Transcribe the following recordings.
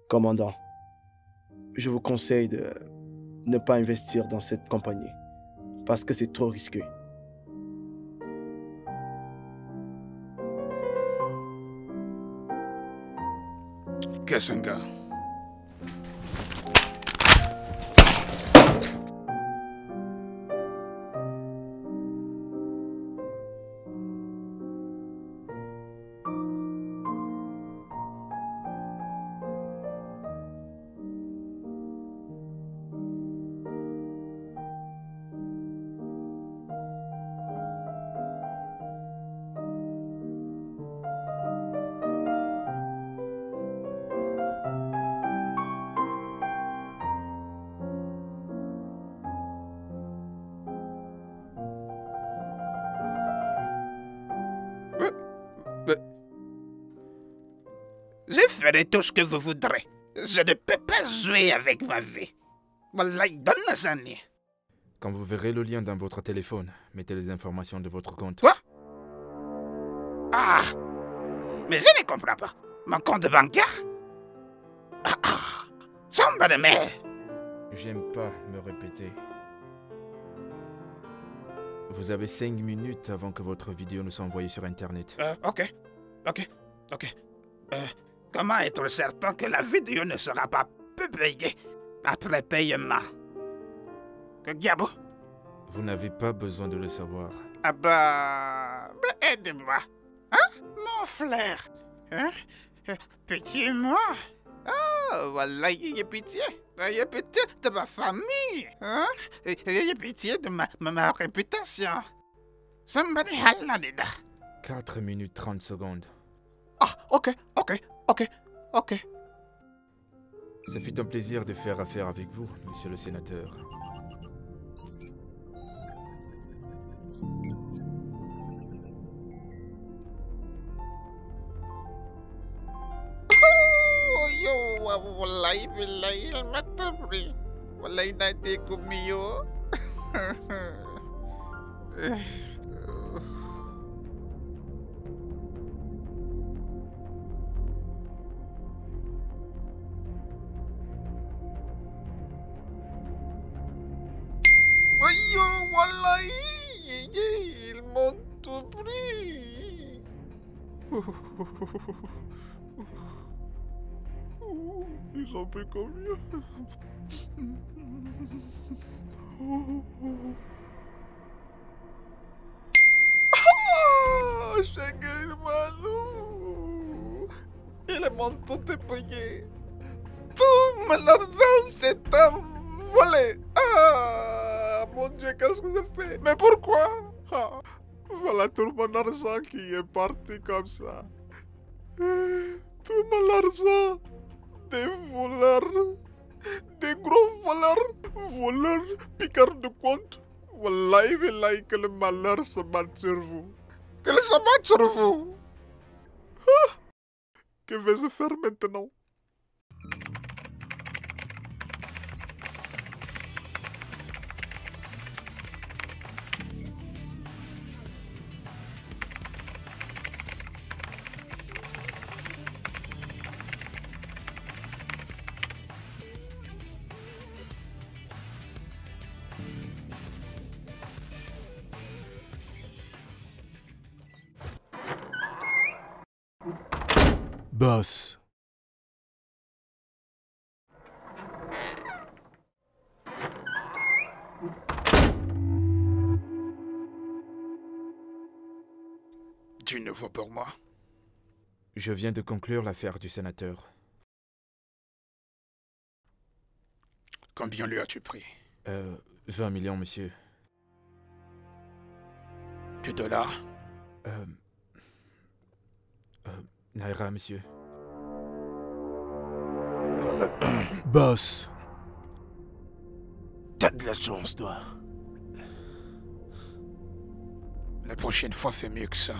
Commandant, je vous conseille de ne pas investir dans cette compagnie parce que c'est trop risqué. Kessenga. Je ferai tout ce que vous voudrez. Je ne peux pas jouer avec ma vie. Wallah, donne ça. Quand vous verrez le lien dans votre téléphone, mettez les informations de votre compte. Quoi? Ah! Mais je ne comprends pas. Mon compte bancaire? Sombre de mer! J'aime pas me répéter. Vous avez 5 minutes avant que votre vidéo ne soit envoyée sur Internet. Ok. Comment être certain que la vidéo ne sera pas publiée après paiement? Que diable? Vous n'avez pas besoin de le savoir. Ah bah aide-moi. Hein? Mon frère. Hein? Pitié-moi. Oh, voilà, ayez pitié. Ayez pitié de ma famille. Hein? Ayez pitié de ma réputation. Somebody halalida. 4 minutes 30 secondes. Ah, ok. Ce fut un plaisir de faire affaire avec vous, monsieur le sénateur. Oh, yo, wallahi, billahi, il m'a tout pris. Wallahi, n'a été conmigo. Yo, wallahi, ils m'ont tout pris. Ils ont pris combien? Oh, Shaggy Mazou. Ils m'ont tout payé. Tout mon argent s'est envolé. Ah, mon Dieu, qu'est-ce que j'ai fait? Mais pourquoi? Ah, voilà tout mon argent qui est parti comme ça. Tout mon argent. Des voleurs. Des gros voleurs, piqueurs de compte. Wallahi, wallahi, que le malheur se batte sur vous. Que le se batte sur vous. Ah, que vais-je faire maintenant? Boss. Du nouveau pour moi. Je viens de conclure l'affaire du sénateur. Combien lui as-tu pris? 20 millions, monsieur. De dollars? Naira, monsieur. Boss. T'as de la chance, toi. La prochaine fois, fais mieux que ça.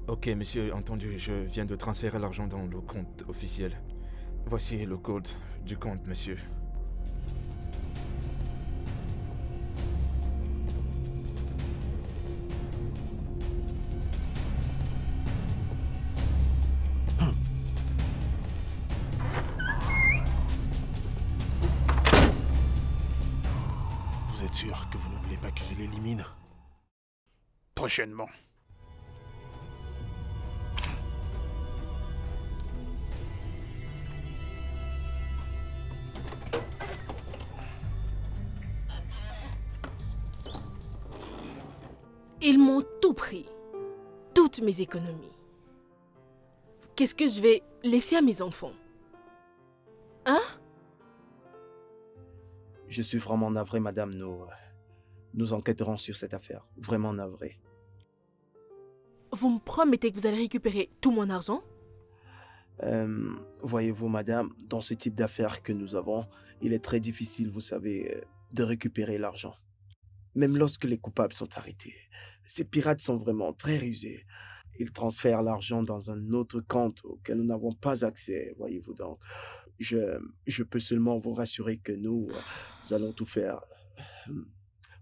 Ok, monsieur, entendu. Je viens de transférer l'argent dans le compte officiel. Voici le code du compte, monsieur. êtes sûr que vous ne voulez pas que je l'élimine? Prochainement. Ils m'ont tout pris. Toutes mes économies. Qu'est-ce que je vais laisser à mes enfants? Hein? Je suis vraiment navré, madame. Nous enquêterons sur cette affaire. Vraiment navré. Vous me promettez que vous allez récupérer tout mon argent? Voyez-vous, madame, dans ce type d'affaires que nous avons, il est très difficile, vous savez, de récupérer l'argent. Même lorsque les coupables sont arrêtés. Ces pirates sont vraiment très rusés. Ils transfèrent l'argent dans un autre compte auquel nous n'avons pas accès, voyez-vous donc. Je peux seulement vous rassurer que nous allons tout faire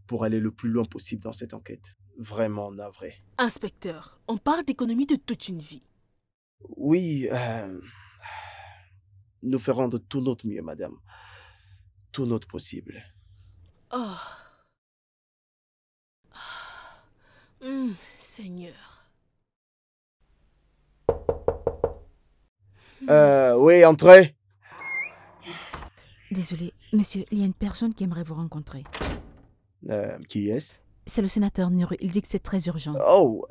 pour aller le plus loin possible dans cette enquête. Vraiment navré. Inspecteur, on parle d'économie de toute une vie. Oui, nous ferons de tout notre mieux, madame. Tout notre possible. Oh. Seigneur. Oui, entrez. Désolé, monsieur, il y a une personne qui aimerait vous rencontrer. Qui est-ce? C'est le sénateur Nuru, il dit que c'est très urgent. Oh,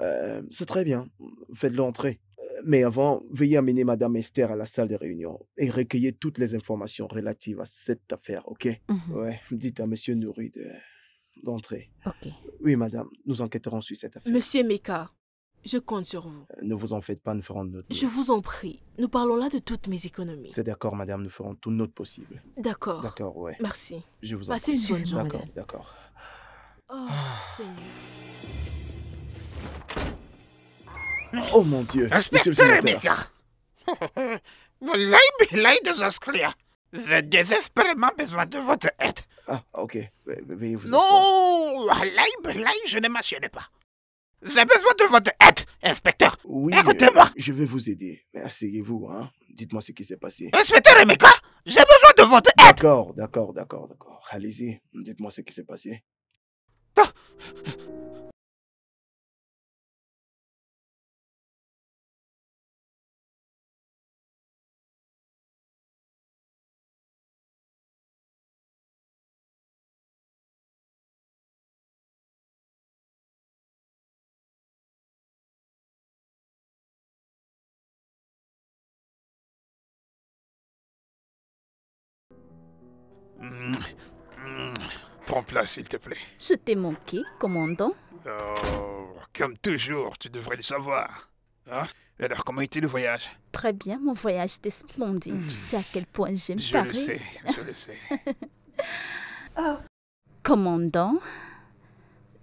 c'est très bien. Faites-le entrer. Mais avant, veuillez amener Madame Esther à la salle de réunion et recueillez toutes les informations relatives à cette affaire, ok? Ouais, dites à Monsieur Nuru d'entrer. Ok. Oui, madame, nous enquêterons sur cette affaire. Monsieur Meka, je compte sur vous. Ne vous en faites pas, nous ferons de notre mieux. Je vous en prie, nous parlons là de toutes mes économies. C'est d'accord, madame, nous ferons tout notre possible. D'accord. D'accord, ouais. Merci. Je vous en Passez prie. une bonne journée. D'accord, d'accord. Oh, Seigneur. Oh mon Dieu, monsieur le Inspecteur sénateur. Emeka! Wallahi désascria. J'ai désespérément besoin de votre aide. Ah, ok. Veuillez vous asseoir. Non, wallahi, je ne mentionne pas. J'ai besoin de votre aide, inspecteur. Oui, Écoutez-moi. je vais vous aider. Mais asseyez-vous, hein. Dites-moi ce qui s'est passé. Inspecteur Emeka, j'ai besoin de votre aide. D'accord. Allez-y, dites-moi ce qui s'est passé. Prends place, s'il te plaît. Je t'ai manqué, commandant. Oh, comme toujours, tu devrais le savoir. Hein? Alors, comment était le voyage? Très bien, mon voyage était splendide. Tu sais à quel point j'aime Paris. Je le sais. Commandant,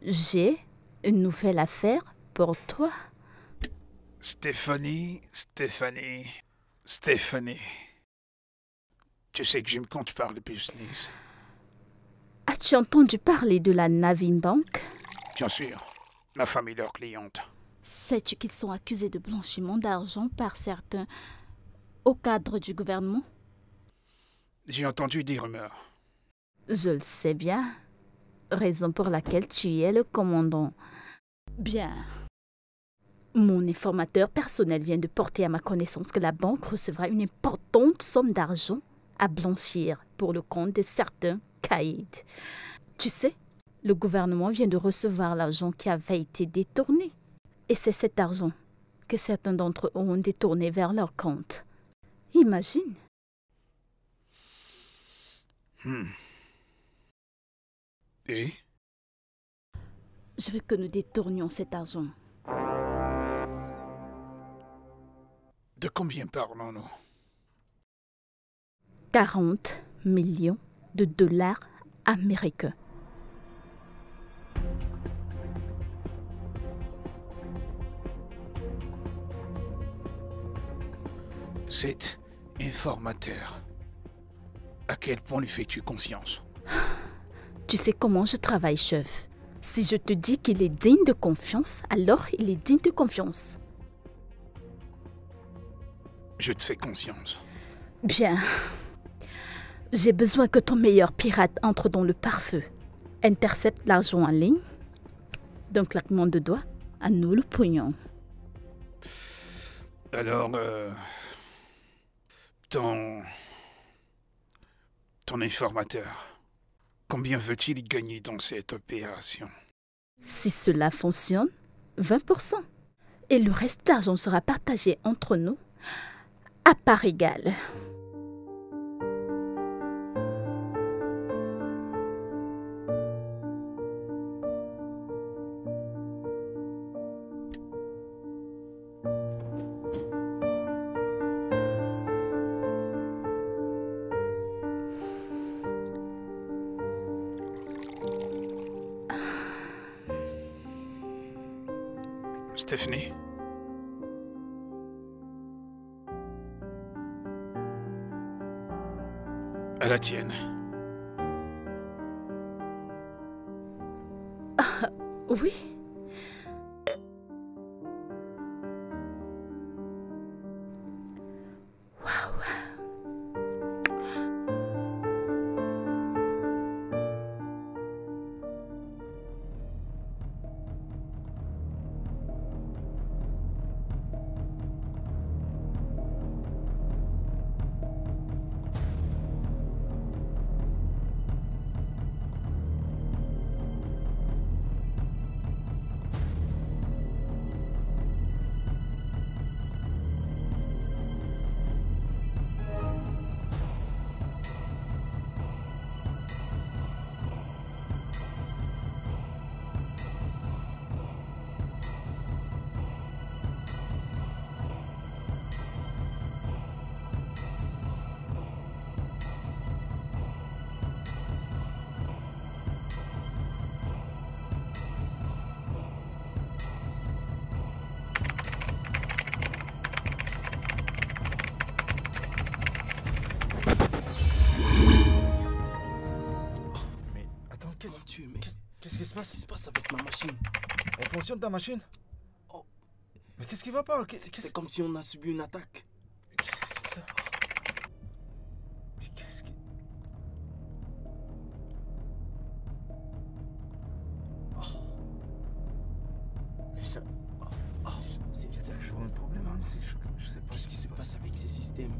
j'ai une nouvelle affaire pour toi. Stéphanie. Tu sais que je me compte par le business. As-tu entendu parler de la Navim Bank? Bien sûr, ma famille leur cliente. Sais-tu qu'ils sont accusés de blanchiment d'argent par certains hauts cadres du gouvernement? J'ai entendu des rumeurs. Je le sais bien. Raison pour laquelle tu es le commandant. Bien. Mon informateur personnel vient de porter à ma connaissance que la banque recevra une importante somme d'argent à blanchir pour le compte de certains caïds. Tu sais, le gouvernement vient de recevoir l'argent qui avait été détourné. Et c'est cet argent que certains d'entre eux ont détourné vers leur compte. Imagine. Et? Je veux que nous détournions cet argent. De combien parlons-nous? 40 millions de dollars américains. Cet informateur, à quel point lui fais-tu confiance? Tu sais comment je travaille, chef. Si je te dis qu'il est digne de confiance, alors il est digne de confiance. Je te fais confiance. Bien. J'ai besoin que ton meilleur pirate entre dans le pare-feu. intercepte l'argent en ligne. D'un claquement de doigts, à nous le pognon. Alors, ton informateur, combien veut-il y gagner dans cette opération? Si cela fonctionne, 20%. Et le reste d'argent sera partagé entre nous à part égale. Stephanie? À la tienne. Oui. Qu'est-ce qui se passe? Qu'est-ce qui se passe avec ma machine? Elle fonctionne ta machine? Oh. Mais qu'est-ce qui va pas? C'est comme si on a subi une attaque. Qu'est-ce que c'est que ça? Mais qu'est-ce que... Oh. Mais ça... Oh, c'est toujours un problème, hein? Je sais pas Qu'est-ce qui se passe avec ces systèmes?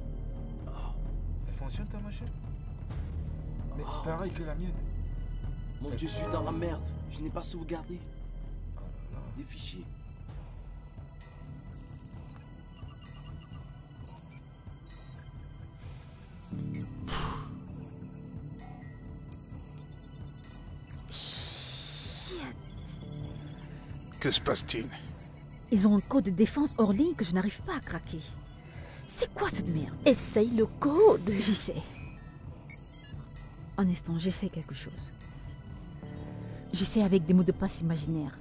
Oh. Elle fonctionne ta machine? Mais Oh. pareil que la mienne. Mon Dieu, je suis dans la merde. Je n'ai pas sauvegardé Oh là là. des fichiers. Que se passe-t-il? Ils ont un code de défense hors ligne que je n'arrive pas à craquer. C'est quoi cette merde? Essaye le code. J'y sais. Un instant, j'essaie quelque chose. J'essaie avec des mots de passe imaginaires.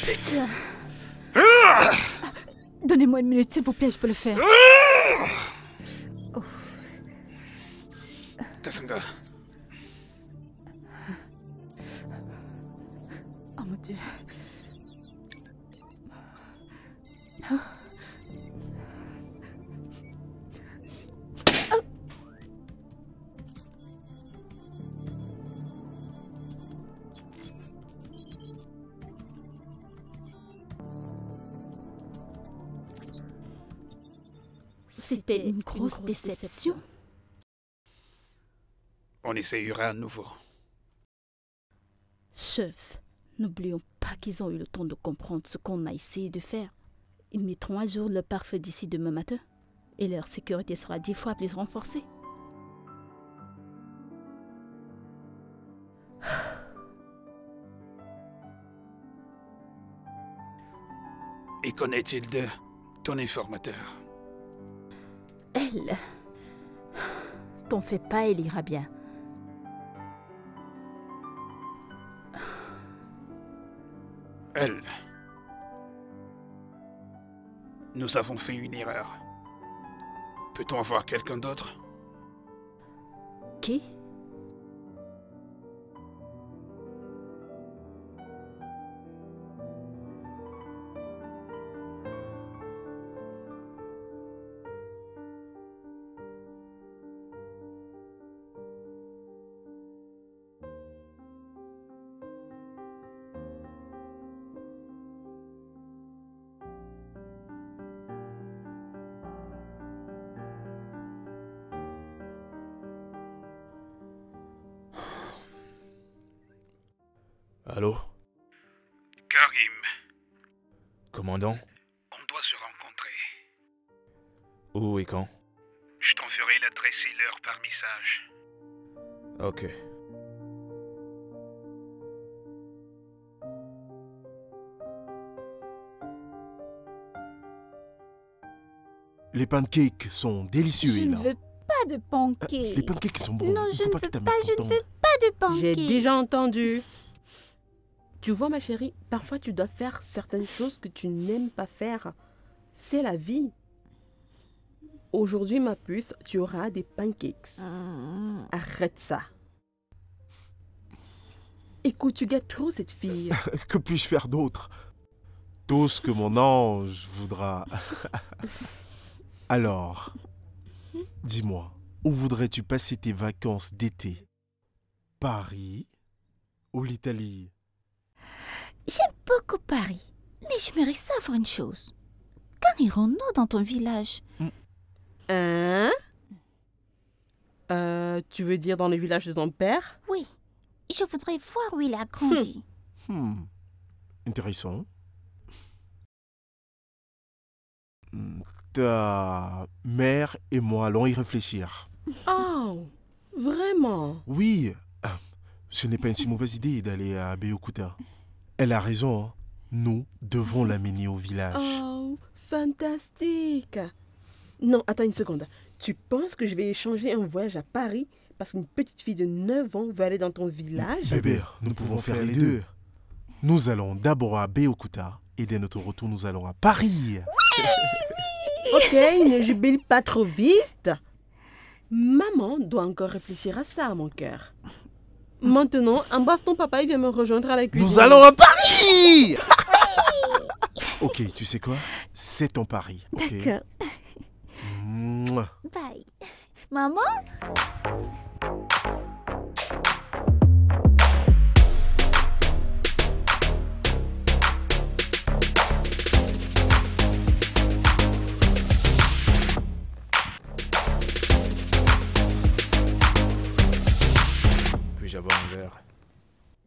Putain. Donnez-moi une minute, s'il vous plaît, je peux le faire. Cassandra. Oh mon Dieu. C'était une grosse déception. On essayera à nouveau. Chef, n'oublions pas qu'ils ont eu le temps de comprendre ce qu'on a essayé de faire. Ils mettront à jour le pare-feu d'ici demain matin. Et leur sécurité sera 10 fois plus renforcée. Et qu'en est-il de ton informateur? Elle. T'en fais pas, elle ira bien. Elle. Nous avons fait une erreur. Peut-on avoir quelqu'un d'autre? Qui? Allô? Karim, Commandant? on doit se rencontrer. Où et quand? Je t'enverrai l'adresse et l'heure par message. Ok. Les pancakes sont délicieux, Je ne Ella. veux pas de pancakes. Les pancakes sont bons. Non, Il je faut ne pas que veux t'aimes pas, je ton ne temps. veux pas de pancakes. J'ai déjà entendu. Tu vois, ma chérie, parfois tu dois faire certaines choses que tu n'aimes pas faire. C'est la vie. Aujourd'hui, ma puce, tu auras des pancakes. Arrête ça. Écoute, tu gâtes trop cette fille. Que puis-je faire d'autre? Tout ce que mon ange voudra. Alors, dis-moi, où voudrais-tu passer tes vacances d'été? Paris ou l'Italie? J'aime beaucoup Paris, mais j'aimerais savoir une chose. Quand irons-nous dans ton village? Hein? Tu veux dire dans le village de ton père? Oui, je voudrais voir où il a grandi. Intéressant. Ta mère et moi allons y réfléchir. Oh, vraiment? Oui, ce n'est pas une si mauvaise idée d'aller à Abeokuta. Elle a raison, hein. Nous devons l'amener au village. Oh, fantastique. Non, attends une seconde. Tu penses que je vais échanger un voyage à Paris parce qu'une petite fille de 9 ans veut aller dans ton village? Bébé, nous pouvons faire les deux. Nous allons d'abord à Abeokuta et dès notre retour, nous allons à Paris. Ok, ne jubile pas trop vite. Maman doit encore réfléchir à ça, mon cœur. Maintenant, embrasse ton papa et viens me rejoindre à la cuisine. Nous allons à Paris. Ok, tu sais quoi? C'est ton pari. ok? D'accord. Mouah. Bye. Maman? Puis-je avoir un verre?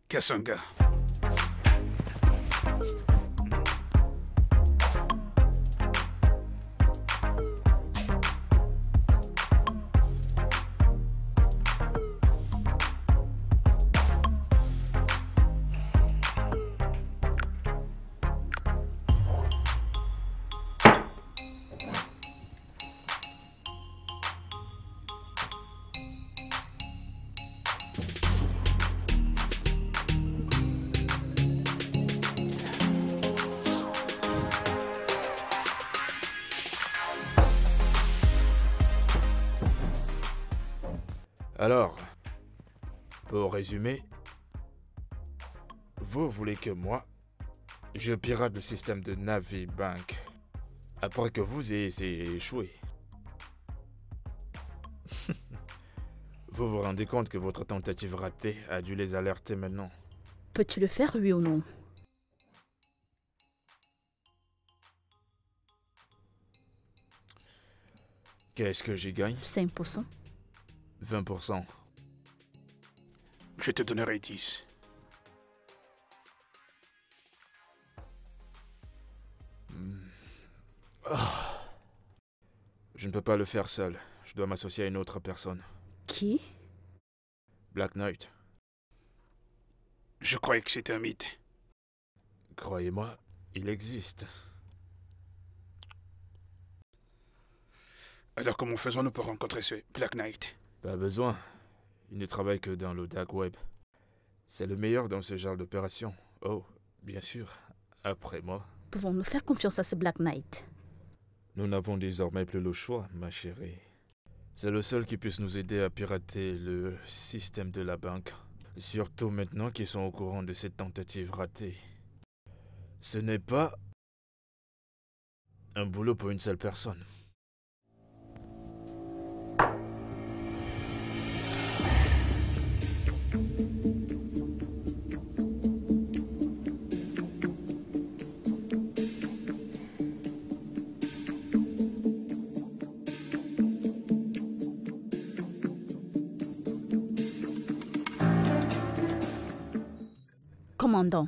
Kassanga. Alors, pour résumer, vous voulez que moi, je pirate le système de Navi Bank après que vous ayez échoué. Vous vous rendez compte que votre tentative ratée a dû les alerter maintenant? Peux-tu le faire, oui ou non? Qu'est-ce que j'y gagne? 5%. 20%. Je te donnerai 10. Je ne peux pas le faire seul. Je dois m'associer à une autre personne. Qui? Black Knight. Je croyais que c'était un mythe. Croyez-moi, il existe. Alors comment faisons-nous pour rencontrer ce Black Knight? Pas besoin. Il ne travaille que dans le dark web. C'est le meilleur dans ce genre d'opération. Oh, bien sûr, après moi. Pouvons-nous faire confiance à ce Black Knight? Nous n'avons désormais plus le choix, ma chérie. C'est le seul qui puisse nous aider à pirater le système de la banque. Surtout maintenant qu'ils sont au courant de cette tentative ratée. Ce n'est pas un boulot pour une seule personne. Commandant,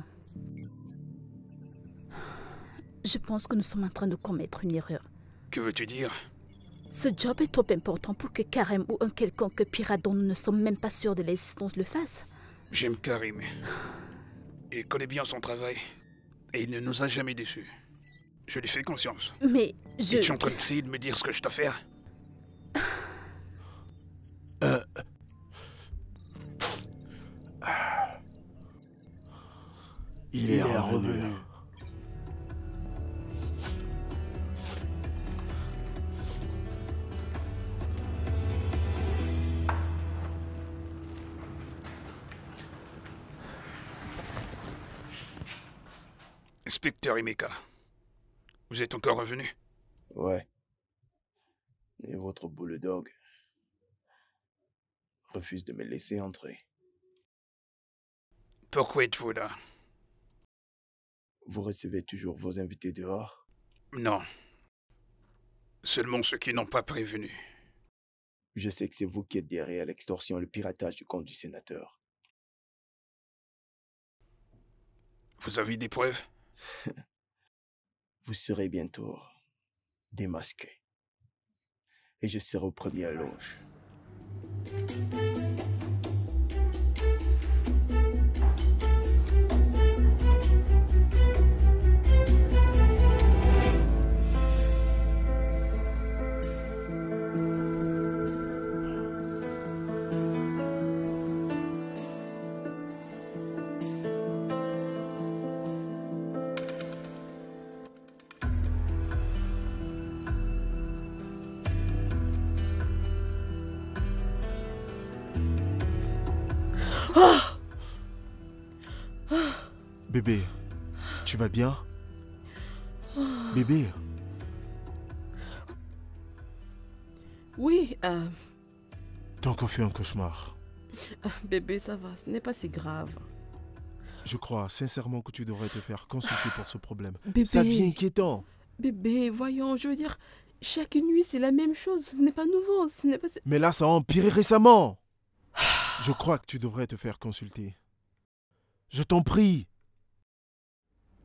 je pense que nous sommes en train de commettre une erreur. Que veux-tu dire? Ce job est trop important pour que Karim ou un quelconque pirate dont nous ne sommes même pas sûrs de l'existence le fasse. J'aime Karim. Il connaît bien son travail. Et il ne nous a jamais déçus. Je lui fais confiance. Mais Et tu es en train d'essayer de me dire ce que je dois faire? Il est revenu. Inspecteur Emeka, vous êtes encore revenu? Ouais. Et votre bulldog refuse de me laisser entrer. Pourquoi êtes-vous là? Vous recevez toujours vos invités dehors? Non. Seulement ceux qui n'ont pas prévenu. Je sais que c'est vous qui êtes derrière l'extorsion et le piratage du compte du sénateur. Vous avez des preuves? Vous serez bientôt démasqué. Et je serai au premier à loge. Bébé, tu vas bien? Bébé? Oui, T'as encore fait un cauchemar. bébé, ça va, ce n'est pas si grave. Je crois sincèrement que tu devrais te faire consulter pour ce problème. Bébé. Ça devient inquiétant. Bébé, voyons, je veux dire, chaque nuit c'est la même chose, ce n'est pas nouveau, ce n'est pas... Mais là, ça a empiré récemment. Je crois que tu devrais te faire consulter. Je t'en prie.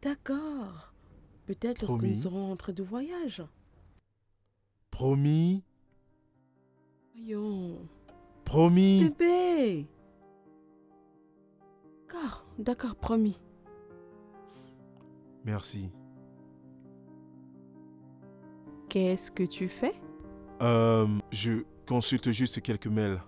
D'accord. Peut-être lorsque Promis. nous serons rentrés de voyage. Promis. Voyons. Promis. Bébé. D'accord, promis. Merci. Qu'est-ce que tu fais? Je consulte juste quelques mails.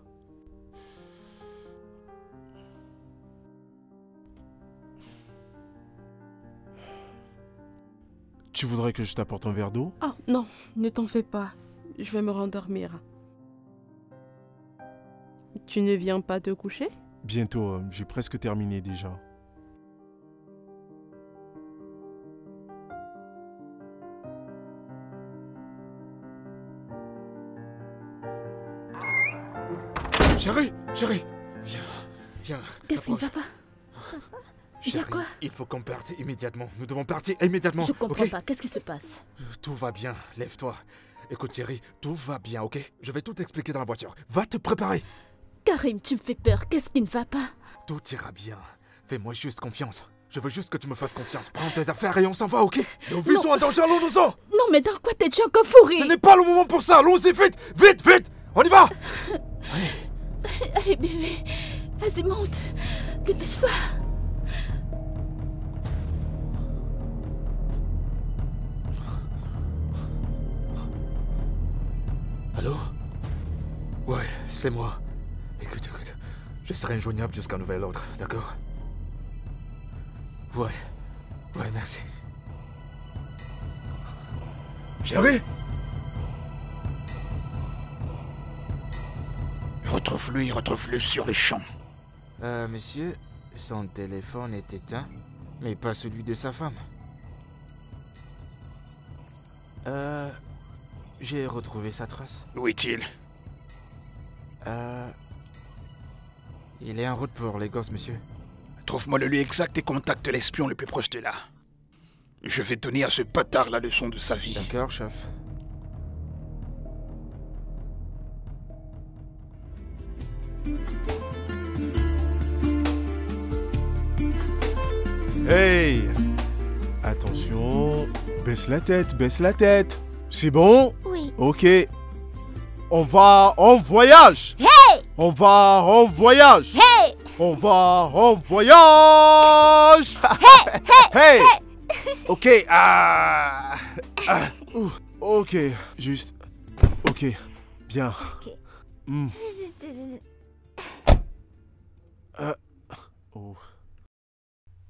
Tu voudrais que je t'apporte un verre d'eau? Oh, non, ne t'en fais pas. Je vais me rendormir. Tu ne viens pas te coucher? Bientôt, j'ai presque terminé déjà. Chérie, viens. Qu'est-ce qui ne approche. va pas? Il y a Chérie, quoi? il faut qu'on parte immédiatement. Nous devons partir immédiatement. Je comprends ok? pas, qu'est-ce qui se passe? Tout va bien, lève-toi. Écoute chérie, tout va bien, ok? Je vais tout t'expliquer dans la voiture. Va te préparer. Karim, tu me fais peur, qu'est-ce qui ne va pas? Tout ira bien. Fais-moi juste confiance. Je veux juste que tu me fasses confiance. Prends tes affaires et on s'en va, ok? Nos vies sont en danger, allons-nous-en! Non mais dans quoi t'es-tu encore fourré? Ce n'est pas le moment pour ça, allons-y vite! Vite! On y va! Allez bébé, vas-y monte, dépêche-toi. Allô? Ouais, c'est moi. Écoute. Je serai injoignable jusqu'à nouvel ordre, d'accord? Ouais, merci. Chérie? Retrouve-le sur les champs. Monsieur, son téléphone est éteint, mais pas celui de sa femme. J'ai retrouvé sa trace. Où est-il? Il est en route pour les gosses, monsieur. Trouve-moi le lieu exact et contacte l'espion le plus proche de là. Je vais donner à ce bâtard la leçon de sa vie. D'accord, chef. Hey! Attention. Baisse la tête, baisse la tête. C'est bon? Oui. Ok. On va en voyage. Hey! On va en voyage. Hey! On va en voyage. Hey! Hey! Hey! Ok. Ok. Juste. Ok. Bien. Ok.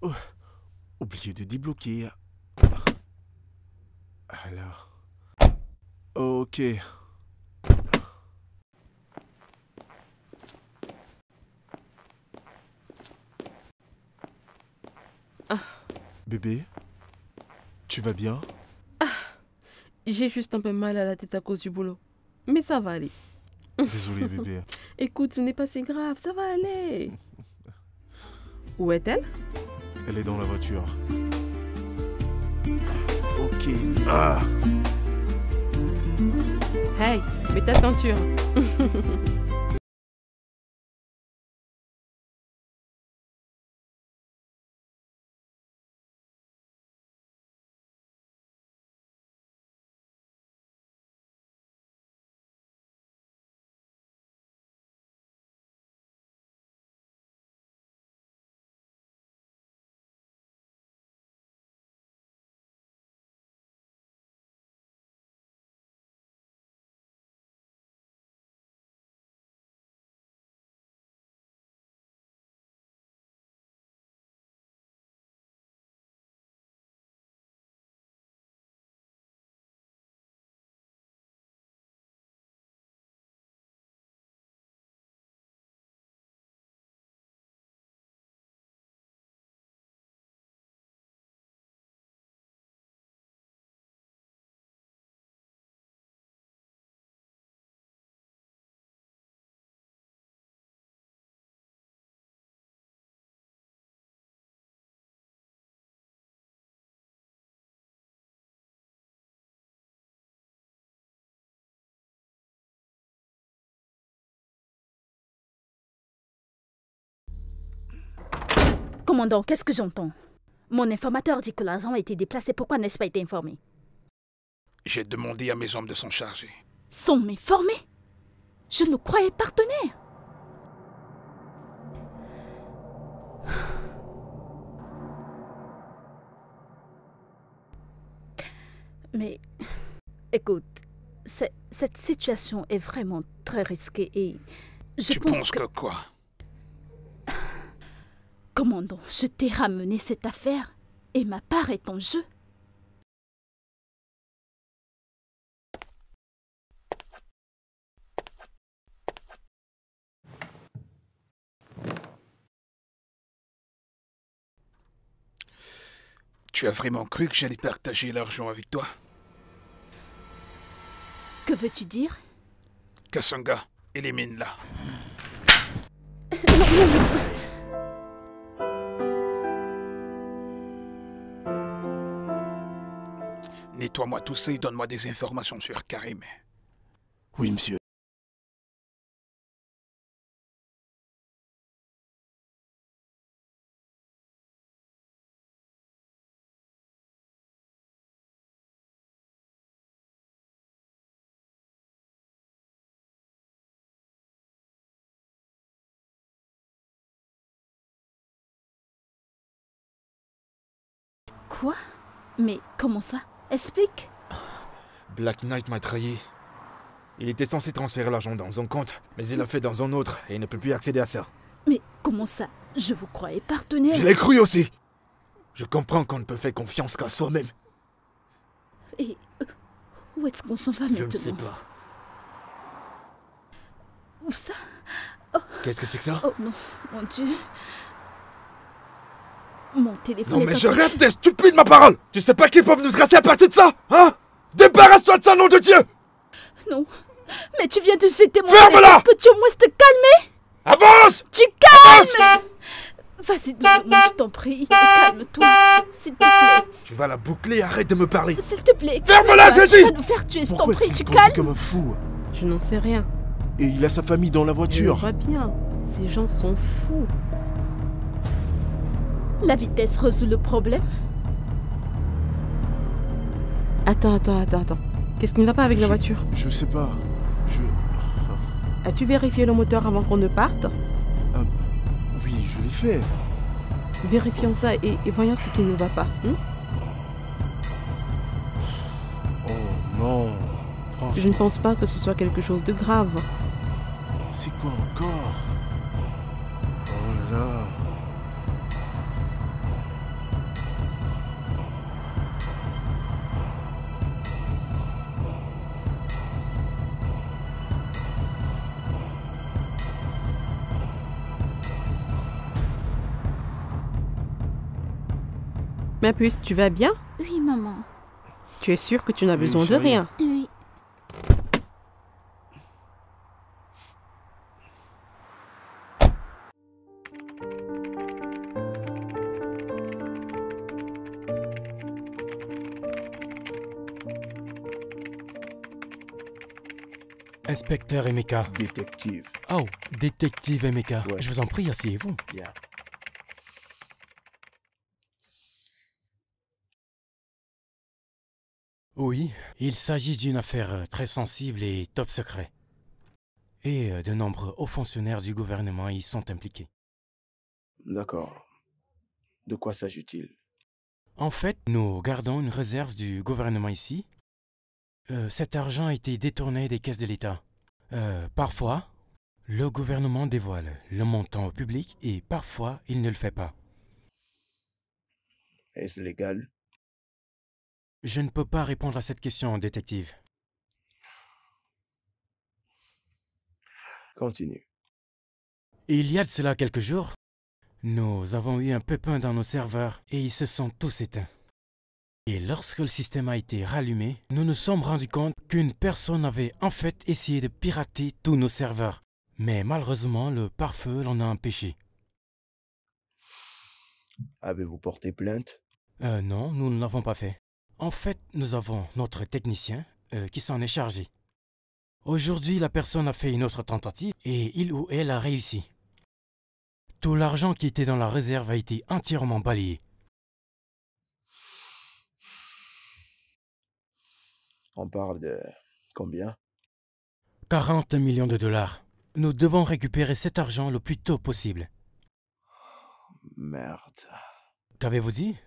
Oh. Oublié de débloquer. Alors. Ok. Bébé, tu vas bien? J'ai juste un peu mal à la tête à cause du boulot. Mais ça va aller. Désolé bébé. Écoute, ce n'est pas si grave, ça va aller. Où est-elle? Elle est dans la voiture. Ok. Hey, mets ta ceinture. Commandant, qu'est-ce que j'entends? Mon informateur dit que l'argent a été déplacé. Pourquoi n'ai-je pas été informé? J'ai demandé à mes hommes de s'en charger. Sont m'informer? Je nous croyais partenaires. Mais, écoute, cette situation est vraiment très risquée et Tu penses que quoi? Commandant, je t'ai ramené cette affaire et ma part est en jeu. Tu as vraiment cru que j'allais partager l'argent avec toi? Que veux-tu dire? Kasanga, élimine-la. Nettoie-moi tout ça et donne-moi des informations sur Karim. Oui, monsieur. Quoi? Mais comment ça? Explique. Black Knight m'a trahi. Il était censé transférer l'argent dans un compte, mais il l'a fait dans un autre et il ne peut plus accéder à ça. Mais comment ça? Je vous croyais partenaire. Je l'ai cru aussi. Je comprends qu'on ne peut faire confiance qu'à soi-même. Et où est-ce qu'on s'en va maintenant? Je ne sais pas. Où ça? Qu'est-ce que c'est que ça? Oh non, mon Dieu. Mon téléphone. Non mais je rêve, t'es stupide ma parole! Tu sais pas qu'ils peuvent nous tracer à partir de ça? Hein? Débarrasse-toi de ça, nom de Dieu! Non, mais tu viens de jeter mon Ferme-la! téléphone. Peux-tu au moins te calmer? Avance! Tu calmes! Vas-y doucement, je t'en prie. Calme-toi, s'il te plaît. Tu vas la boucler, arrête de me parler. S'il te plaît. Ferme-la, calme-toi, Jésus! Tu vas nous faire tuer, je t'en Pourquoi prie, est-ce tu qu'il conduit calmes? comme un fou? Je n'en sais rien. Et il a sa famille dans la Je voiture. vois bien. Ces gens sont fous. La vitesse résout le problème? Attends. Qu'est-ce qui ne va pas avec la voiture? Je sais pas. As-tu vérifié le moteur avant qu'on ne parte? Oui, je l'ai fait. Vérifions ça et voyons ce qui ne va pas. Oh non. Franchement. Je ne pense pas que ce soit quelque chose de grave. C'est quoi encore? Oh là là. Ma puce, tu vas bien? Oui, maman. Tu es sûre que tu n'as Oui, besoin de chérie. rien? Oui. Inspecteur Emeka. Détective. Oh, détective Emeka. Ouais. Je vous en prie, asseyez-vous. Bien. Oui, il s'agit d'une affaire très sensible et top secret. Et de nombreux hauts fonctionnaires du gouvernement y sont impliqués. D'accord. De quoi s'agit-il? En fait, nous gardons une réserve du gouvernement ici. Cet argent a été détourné des caisses de l'État. Parfois, le gouvernement dévoile le montant au public et parfois, il ne le fait pas. Est-ce légal? Je ne peux pas répondre à cette question, détective. Continue. Il y a de cela quelques jours, nous avons eu un pépin dans nos serveurs et ils se sont tous éteints. Et lorsque le système a été rallumé, nous nous sommes rendus compte qu'une personne avait en fait essayé de pirater tous nos serveurs. Mais malheureusement, le pare-feu l'en a empêché. Avez-vous porté plainte? Non, nous ne l'avons pas fait. En fait, nous avons notre technicien qui s'en est chargé. Aujourd'hui, la personne a fait une autre tentative et il ou elle a réussi. Tout l'argent qui était dans la réserve a été entièrement balayé. On parle de combien? 40 millions de dollars. Nous devons récupérer cet argent le plus tôt possible. Merde. Qu'avez-vous dit?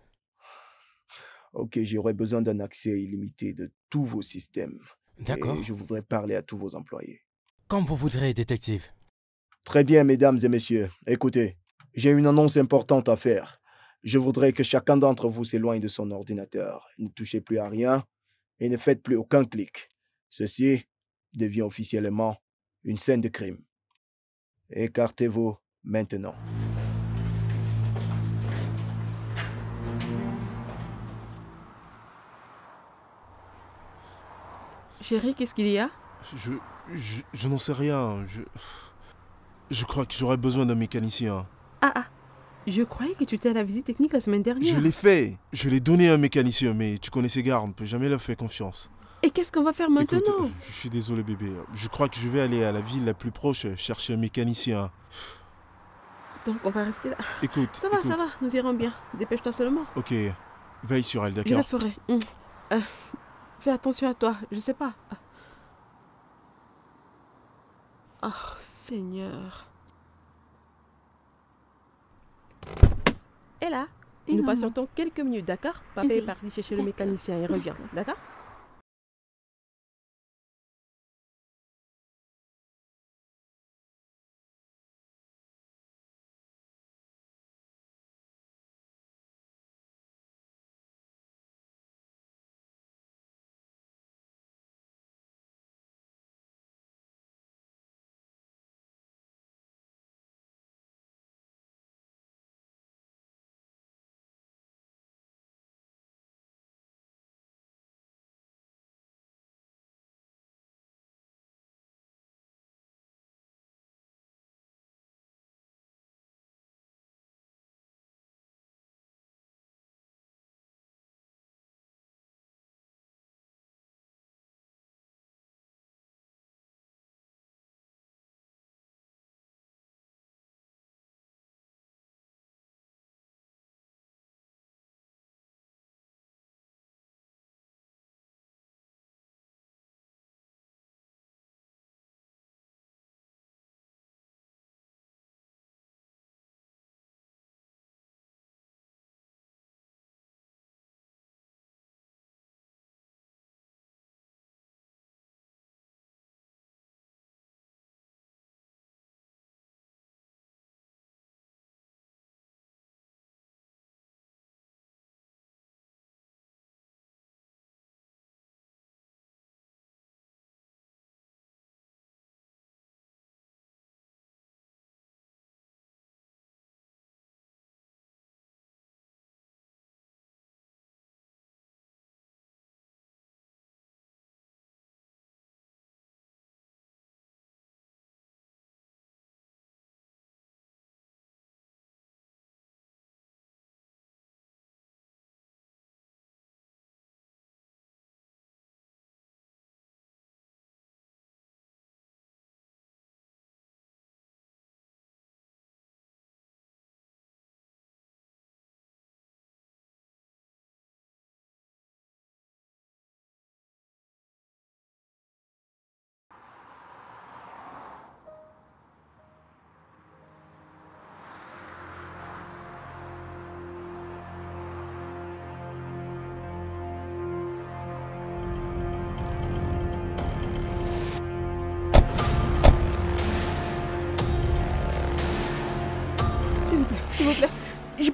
Ok, j'aurais besoin d'un accès illimité de tous vos systèmes. D'accord. Et je voudrais parler à tous vos employés. Comme vous voudrez, détective. Très bien, mesdames et messieurs. Écoutez, j'ai une annonce importante à faire. Je voudrais que chacun d'entre vous s'éloigne de son ordinateur. Ne touchez plus à rien et ne faites plus aucun clic. Ceci devient officiellement une scène de crime. Écartez-vous maintenant. Chérie, qu'est-ce qu'il y a? Je n'en sais rien. Je crois que j'aurais besoin d'un mécanicien. Je croyais que tu étais à la visite technique la semaine dernière. Je l'ai fait. Je l'ai donné à un mécanicien, mais tu connais ses gars, on ne peut jamais leur faire confiance. Et qu'est-ce qu'on va faire maintenant? Écoute, je suis désolé bébé. Je crois que je vais aller à la ville la plus proche chercher un mécanicien. Donc on va rester là. Écoute. Ça va, nous irons bien. Dépêche-toi seulement. Ok, veille sur elle, Je d'accord? le ferai. Fais attention à toi, je sais pas. Oh, Seigneur. Et là, Oui, nous maman. patientons quelques minutes, d'accord? Papa Oui. est parti chercher le D'accord. mécanicien et revient, d'accord?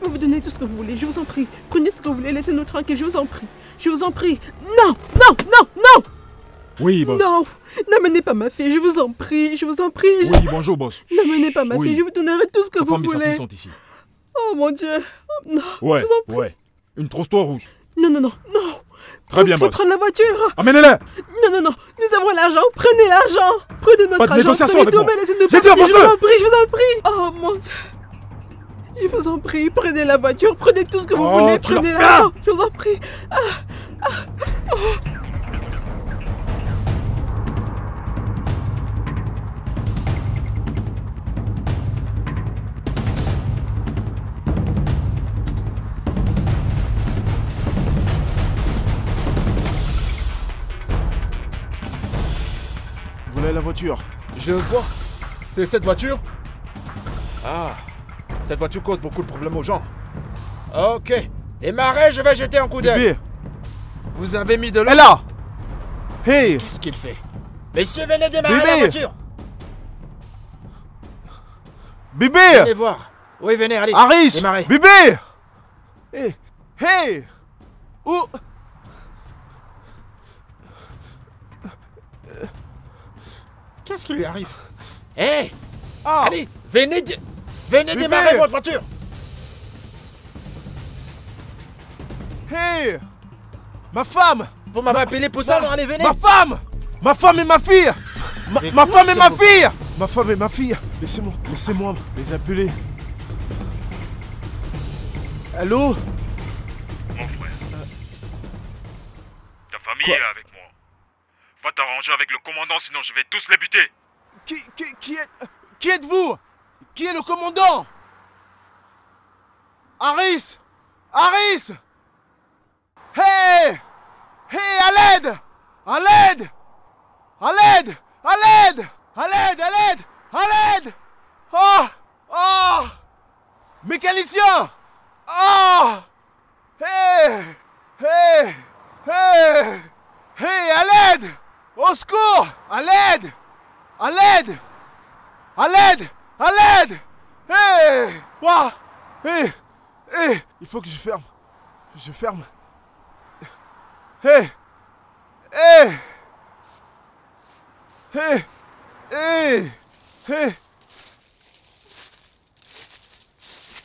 peux vous donner tout ce que vous voulez, je vous en prie. Prenez ce que vous voulez, laissez-nous tranquilles, je vous en prie. Je vous en prie. Non, non, non, non. Oui, boss. Non, n'amenez pas ma fille, je vous en prie, je vous en prie. Oui, bonjour, boss. N'amenez pas ma fille, je vous donnerai tout ce que Sa vous femme et sa voulez. fille sont ici. Oh mon Dieu. Non, Ouais, je vous en prie. ouais. Une trousse-toi rouge. Non, non, non, non. Très bien, Faut boss. prendre la voiture. Amenez-les. Non, non, non, nous avons l'argent, prenez l'argent. Prenez notre Pas de argent, négociation prenez avec tout, moi. mais laissez-nous J'ai dit, partir, je vous avance-le. en prie, je vous en prie. Oh mon Dieu. Je vous en prie, prenez la voiture, prenez tout ce que vous Oh, voulez, tu l'as prenez fait. l'argent, je vous en prie. Voilà la voiture. Je vois. C'est cette voiture? Ah, cette voiture cause beaucoup de problèmes aux gens. Ok. Démarrez, je vais jeter un coup d'œil. Bébé, Vous avez mis de l'eau? elle là. Hey, Qu'est-ce qu'il fait? Messieurs, venez démarrer Bébé. la voiture. bébé. Venez voir. Oui, venez, allez. Harris, Démarrez. bébé. Hey, hey. Où? Qu'est-ce qui lui arrive? Hé! Ah, Allez, venez, venez Bébé. démarrer votre voiture. hey. Ma femme. Vous m'avez appelé pour ça, alors allez, venez. Ma femme. Ma femme et ma fille. Mais Ma quoi, femme et ma c'est fille. Ma femme et ma fille. Laissez-moi les appeler. Allô? Mon frère. Ta famille Quoi? est avec moi. Va t'arranger avec le commandant, sinon je vais tous les buter. Qui êtes-vous? Qui est le commandant? Harris! Harris! Hey! Hey, à l'aide! À l'aide! À l'aide! À l'aide! À l'aide! À l'aide! À l'aide! Oh! Oh! Mécanicien! Oh! Hey! Hey! Hey! Hey, à l'aide! Au secours! À l'aide! À l'aide! À l'aide! À l'aide! Hey! Ouah! Hey! Hey! Il faut que je ferme. Je ferme. Hey! Hey! Hey! Hey! Hey!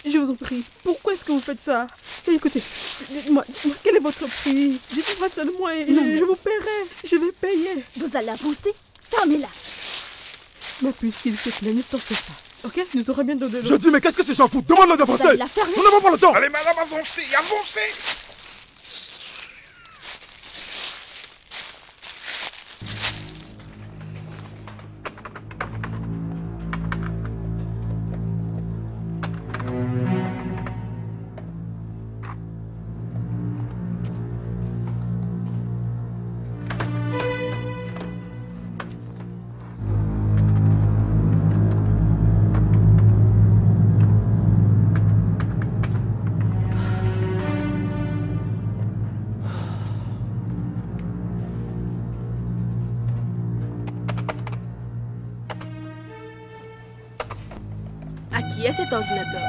Je vous en prie, pourquoi est-ce que vous faites ça? Écoutez, dites-moi, quel est votre prix? Dites-moi seulement et je vous paierai. Je vais payer. Vous allez avancer? Fermez-la. Ma puce, s'il te plaît, ne t'en fais pas. Ok? Nous aurons bien de l'eau. Je dis, mais qu'est-ce que c'est, j'en fous? Demande-le Vous allez d'avancer. la fermer? Nous n'avons pas le temps. Allez, madame, avancez, avancez. À qui est cet ordinateur?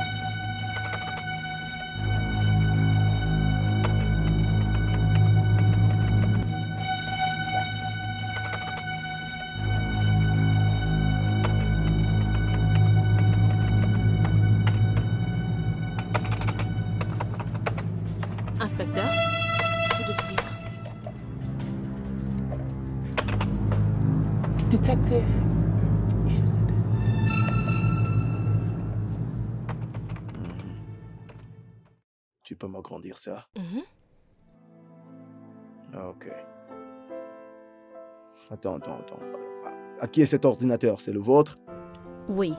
Inspecteur, vous devriez voir ceci. Detective. Tu peux m'agrandir ça? Mhm. Ah, ok. Attends. À qui est cet ordinateur? C'est le vôtre? Oui.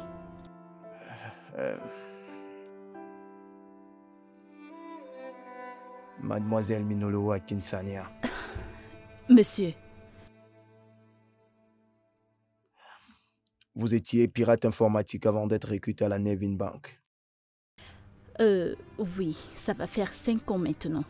Mademoiselle Minolo Akinsania. Monsieur, Vous étiez pirate informatique avant d'être recruté à la Nevin Bank. oui, ça va faire 5 ans maintenant.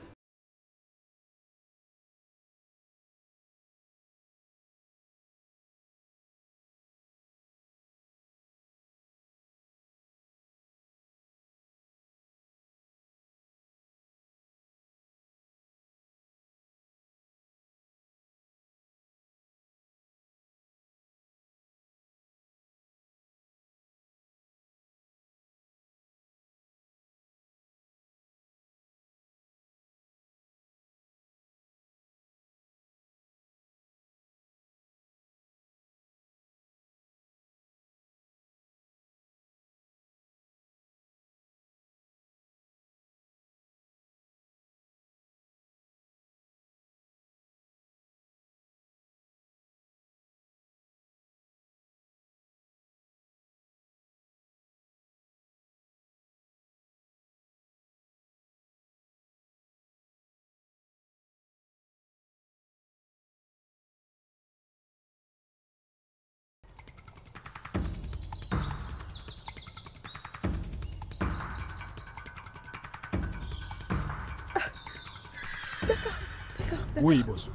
Oui, boss.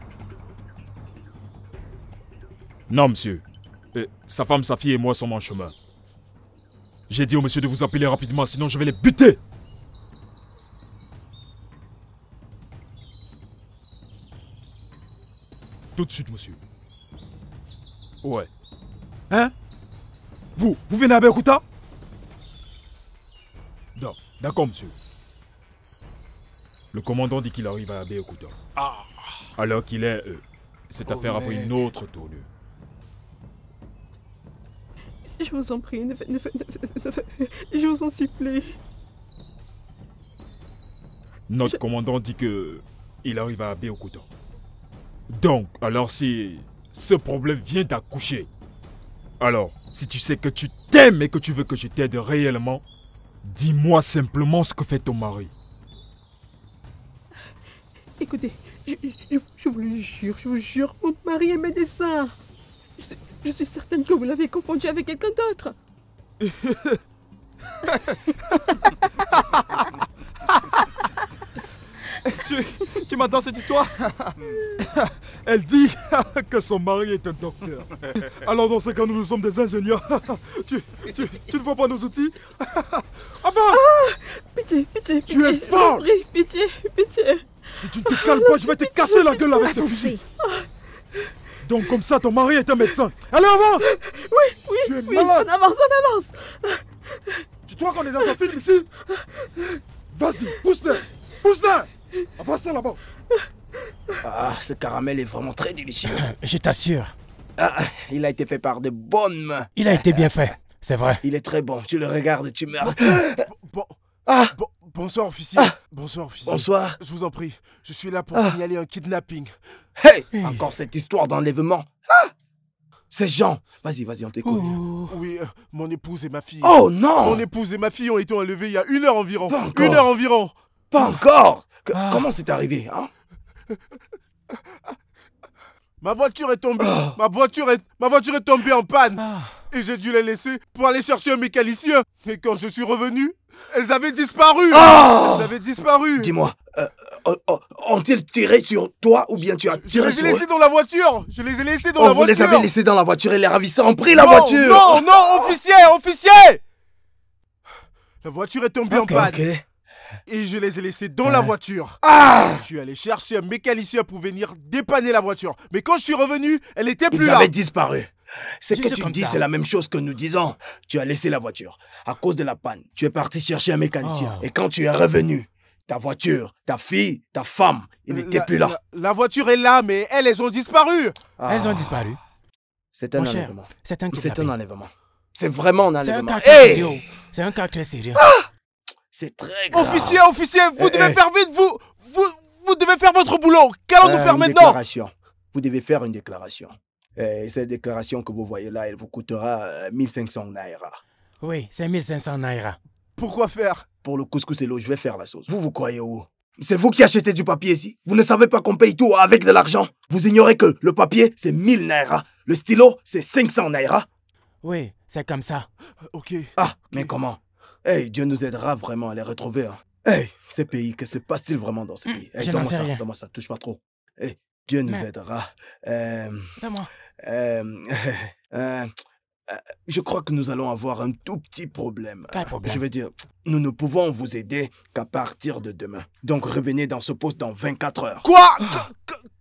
Non, monsieur. Sa femme, sa fille et moi sommes en chemin. J'ai dit au monsieur de vous appeler rapidement, sinon je vais les buter. Tout de suite, monsieur. Ouais. Hein? Vous venez à Abeokuta? Non, d'accord, monsieur. Le commandant dit qu'il arrive à Abeokuta. Alors qu'il est... cette affaire a pris une autre tournure. Je vous en prie, je vous en supplie. Notre commandant dit que... il arrive à Abeokuta. Donc, alors si... ce problème vient d'accoucher. Alors, si tu sais que tu t'aimes et que tu veux que je t'aide réellement, dis-moi simplement ce que fait ton mari. Écoutez, je vous jure, mon mari est médecin. Je suis certaine que vous l'avez confondu avec quelqu'un d'autre. Tu m'entends cette histoire? Elle dit que son mari est un docteur. Alors dans ce cas, nous sommes des ingénieurs. Tu ne vois pas nos outils? Avance! Pitié. Tu es fort! Pitié. Si tu ne te calmes pas, je vais te casser la gueule avec ce fusil. Donc comme ça, ton mari est un médecin. Allez, avance! Oui, tu es malade. On avance. Tu crois qu'on est dans un film ici? Vas-y, pousse-le! Avance là-bas. Ah, ce caramel est vraiment très délicieux. Je t'assure. Ah, il a été fait par de bonnes mains. Il a été bien fait, c'est vrai. Il est très bon. Tu le regardes, tu meurs. Bonsoir, officier. Bonsoir, officier. Bonsoir. Je vous en prie, je suis là pour signaler un kidnapping. Hey, encore cette histoire d'enlèvement. C'est Jean. Vas-y, on t'écoute. Oui, mon épouse et ma fille. Oh non! Mon épouse et ma fille ont été enlevées il y a 1 heure environ. Pas encore. 1 heure environ. Pas encore. Comment c'est arrivé, hein? Ma voiture est tombée. Ma voiture est tombée en panne. Et j'ai dû les laisser pour aller chercher un mécanicien. Et quand je suis revenu, elles avaient disparu. Elles avaient disparu. Dis-moi, ont-ils tiré sur toi ou bien tu as tiré sur eux? Je les ai laissés dans la voiture. Je les ai laissés dans la voiture. Vous les avez laissés dans la voiture et les ravisseurs ont pris la voiture. Non, officier. La voiture est tombée en panne. Et je les ai laissés dans la voiture. Je suis allé chercher un mécanicien pour venir dépanner la voiture. Mais quand je suis revenu, elle était plus là. Ils avaient disparu. Ce que tu dis, c'est la même chose que nous disons. Tu as laissé la voiture. À cause de la panne, tu es parti chercher un mécanicien. Et quand tu es revenu, ta voiture, ta fille, ta femme, ils n'étaient plus là. La voiture est là, mais elles ont disparu. Elles ont disparu. C'est un enlèvement. C'est un enlèvement. C'est vraiment un enlèvement. C'est un cas très sérieux. C'est très grave. Officier, vous devez faire vite, vous devez faire votre boulot. Qu'allons-nous faire maintenant? Déclaration. Vous devez faire une déclaration. Et cette déclaration que vous voyez là, elle vous coûtera 1500 naira. Oui, c'est 1500 naira. Pourquoi faire? Pour le couscous et l'eau, je vais faire la sauce. Vous croyez où? C'est vous qui achetez du papier ici? Vous ne savez pas qu'on paye tout avec de l'argent? Vous ignorez que le papier, c'est 1000 naira. Le stylo, c'est 500 naira. Oui, c'est comme ça. Ok. Mais comment? Hey, Dieu nous aidera vraiment à les retrouver. Hein. Hey, ces pays, que se passe-t-il vraiment dans ces pays? Hey, donne-moi ça, touche pas trop. Hey, Dieu nous aidera. Donne-moi. Je crois que nous allons avoir un tout petit problème. Quel problème? Je veux dire, nous ne pouvons vous aider qu'à partir de demain. Donc revenez dans ce poste dans 24 heures. Quoi?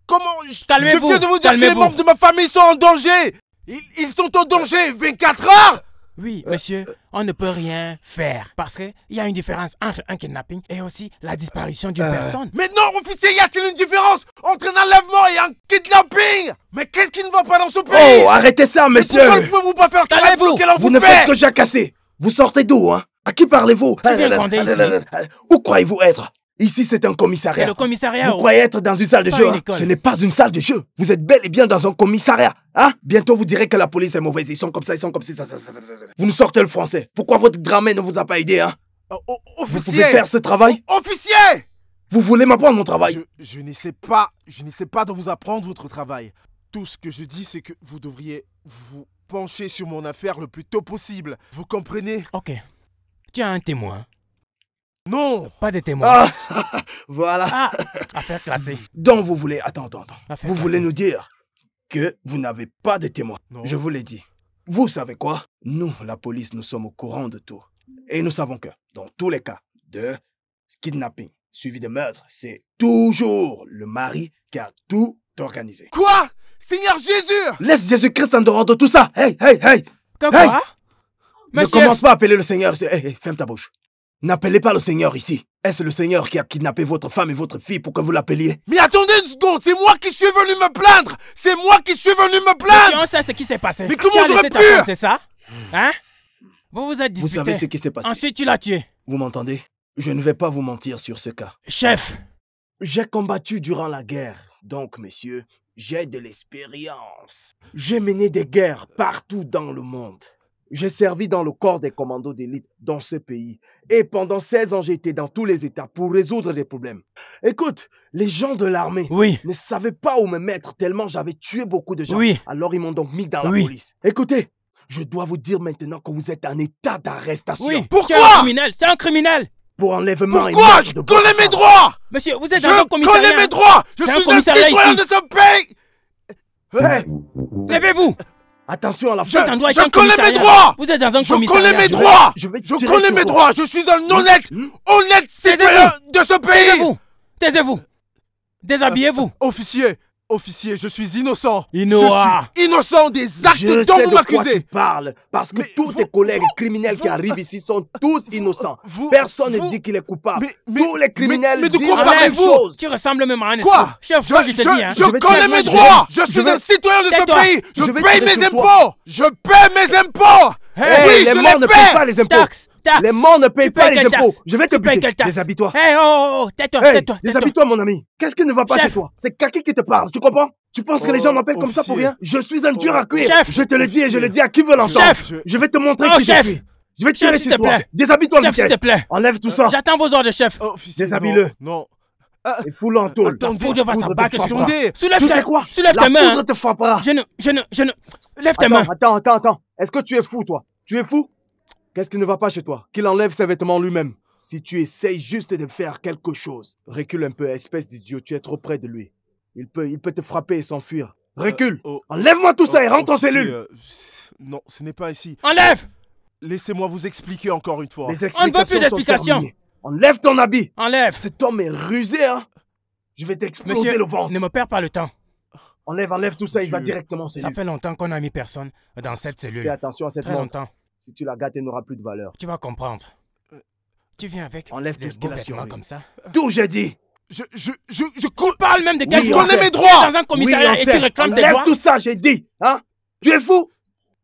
Comment? Calmez-vous. Je viens de vous dire que les membres de ma famille sont en danger. Ils sont en danger 24 heures. Oui, monsieur, on ne peut rien faire parce qu'il y a une différence entre un kidnapping et aussi la disparition d'une personne. Mais non, officier, y a-t-il une différence entre un enlèvement et un kidnapping? Mais qu'est-ce qui ne va pas dans ce pays? Oh, arrêtez ça, monsieur! Pourquoi ne pouvez-vous pas faire le travail pour lequel on vous vous ne paie? faites que jacasser. Vous sortez d'où, hein? À qui parlez-vous? Où croyez-vous être? Ici, c'est un commissariat. C'est le commissariat. Vous croyez être dans une salle de jeu, hein? Ce n'est pas une salle de jeu. Vous êtes bel et bien dans un commissariat, hein? Bientôt, vous direz que la police est mauvaise. Ils sont comme ça. Vous nous sortez le français. Pourquoi votre grand-mère ne vous a pas aidé, hein? Vous pouvez faire ce travail? Officier! Vous voulez m'apprendre mon travail? Je n'essaie pas de vous apprendre votre travail. Tout ce que je dis, c'est que vous devriez vous pencher sur mon affaire le plus tôt possible. Vous comprenez? Ok. Tu as un témoin. Non. Pas de témoins. Voilà. Ah, affaire classée. Donc vous voulez... Attends. Affaire Vous classée. voulez nous dire que vous n'avez pas de témoins. Non. Je vous l'ai dit. Vous savez quoi? Nous, la police, nous sommes au courant de tout. Et nous savons que, dans tous les cas de kidnapping suivi de meurtre, c'est toujours le mari qui a tout organisé. Quoi? Seigneur Jésus! Laisse Jésus-Christ en dehors de tout ça. Hey! Quoi? Ne Monsieur, commence pas à appeler le Seigneur. Hey, ferme ta bouche. N'appelez pas le Seigneur ici. Est-ce le Seigneur qui a kidnappé votre femme et votre fille pour que vous l'appeliez? Mais attendez une seconde, c'est moi qui suis venu me plaindre! C'est moi qui suis venu me monsieur, plaindre! on sait ce qui s'est passé. Mais comment tu as j'aurais laissé ta pu? femme, c'est ça? Hein? Vous vous êtes Vous disputé. savez ce qui s'est passé. Ensuite, tu l'as tué. Vous m'entendez? Je ne vais pas vous mentir sur ce cas. Chef, J'ai combattu durant la guerre. Donc, monsieur, j'ai de l'expérience. J'ai mené des guerres partout dans le monde. J'ai servi dans le corps des commandos d'élite dans ce pays. Et pendant 16 ans, j'ai été dans tous les États pour résoudre des problèmes. Écoute, les gens de l'armée oui. ne savaient pas où me mettre tellement j'avais tué beaucoup de gens. Oui. Alors ils m'ont donc mis dans la Oui. police. Écoutez, je dois vous dire maintenant que vous êtes en état d'arrestation. Oui. Pourquoi? C'est un criminel, c'est un criminel. Pour enlèvement et Pourquoi? meurtre Je de votre connais mes femme. droits! Monsieur, vous êtes dans un Je commissariat. connais mes droits! Je C'est un suis un commissariat citoyen ici. de ce pays! Hey, Levez-vous. attention à la Je fin. T'en dois être je un connais mes commissariat. droits! Vous êtes dans un Je commissariat. connais mes droits! Je vais Je tirer connais sur mes toi. droits! Je suis un honnête citoyen de ce pays! Taisez-vous. Taisez-vous. Déshabillez-vous. Officier, je suis innocent! Innocent. Je suis innocent des actes Je dont sais vous de quoi tu m'accusez! parles, parce que Mais tous vous- tes collègues criminels qui vous- arrivent ici sont tous innocents. vous- Personne ne vous- dit qu'il est coupable. Mais- Tous les criminels mais de disent quoi la même parlez-vous? chose. Tu ressembles même à un Quoi? escroc. Chef, moi je te dis, hein. Je vais connais tirer- mes je droits! vais- Je suis vais- un citoyen de ce Tais-toi. pays! Je Je vais paye tirer mes sur toi. impôts! Je paie mes impôts! Hey, Oui, les je morts ne les payent paie! pas les impôts. Taxe. Les morts ne payent Tu pas payes les quelle impôts. taxe? Je vais te Tu payes buter. quelle taxe? Déshabille-toi. Hey, oh, tais-toi, Hey, tais-toi. déshabille-toi, mon ami. Qu'est-ce qui ne va pas Chef. chez toi? C'est Kaki qui te parle, tu comprends? Tu penses que les gens m'appellent comme ça pour officier. rien? Je suis un dur à cuire. Chef. Je te le dis et je le dis à qui veut l'entendre. Chef. Je vais te montrer Oh, qui chef. je suis. Je vais tirer Chef, s'il sur te toi. plaît. Déshabille-toi, Chef, s'il te vitesse. plaît. Enlève tout ça. J'attends vos ordres, chef. Officier, Déshabille-le. Non. Et fous-le en tôle. La foudre va Foudre te t'abattre sur toi. frappera. Soulève Tu ta sais quoi? Soulève La tes mains. foudre te frappera. Je ne. Lève tes mains. Attends. Est-ce que tu es fou, toi? Tu es fou? Qu'est-ce qui ne va pas chez toi? Qu'il enlève ses vêtements lui-même. Si tu essayes juste de faire quelque chose, recule un peu, espèce d'idiot, tu es trop près de lui. Il peut te frapper et s'enfuir. Recule! Enlève-moi tout ça et rentre en cellule! Non, ce n'est pas ici. Enlève. Laissez-moi vous expliquer encore une fois. Les On ne veut plus explications sont d'explications. terminées. Enlève ton habit! Enlève. Cet homme est rusé, hein? Je vais t'exploser Monsieur, le ventre. ne me perds pas le temps. Enlève tout ça, il va Monsieur. directement en Ça cellule. fait longtemps qu'on n'a mis personne dans cette Fais cellule. attention à cette Très montre. longtemps. Si tu la gâtes, elle n'aura plus de valeur. Tu vas comprendre. Tu viens avec Enlève des tout ce qu'il beaux a sur vêtements lui. comme ça. Tout, j'ai dit! Je Parle même de quel Oui, droit? on sait. mes Tu es droits. dans un commissariat Oui, on et tu sait. réclames tes Enlève droits. tout ça, j'ai dit! Hein? Tu es fou?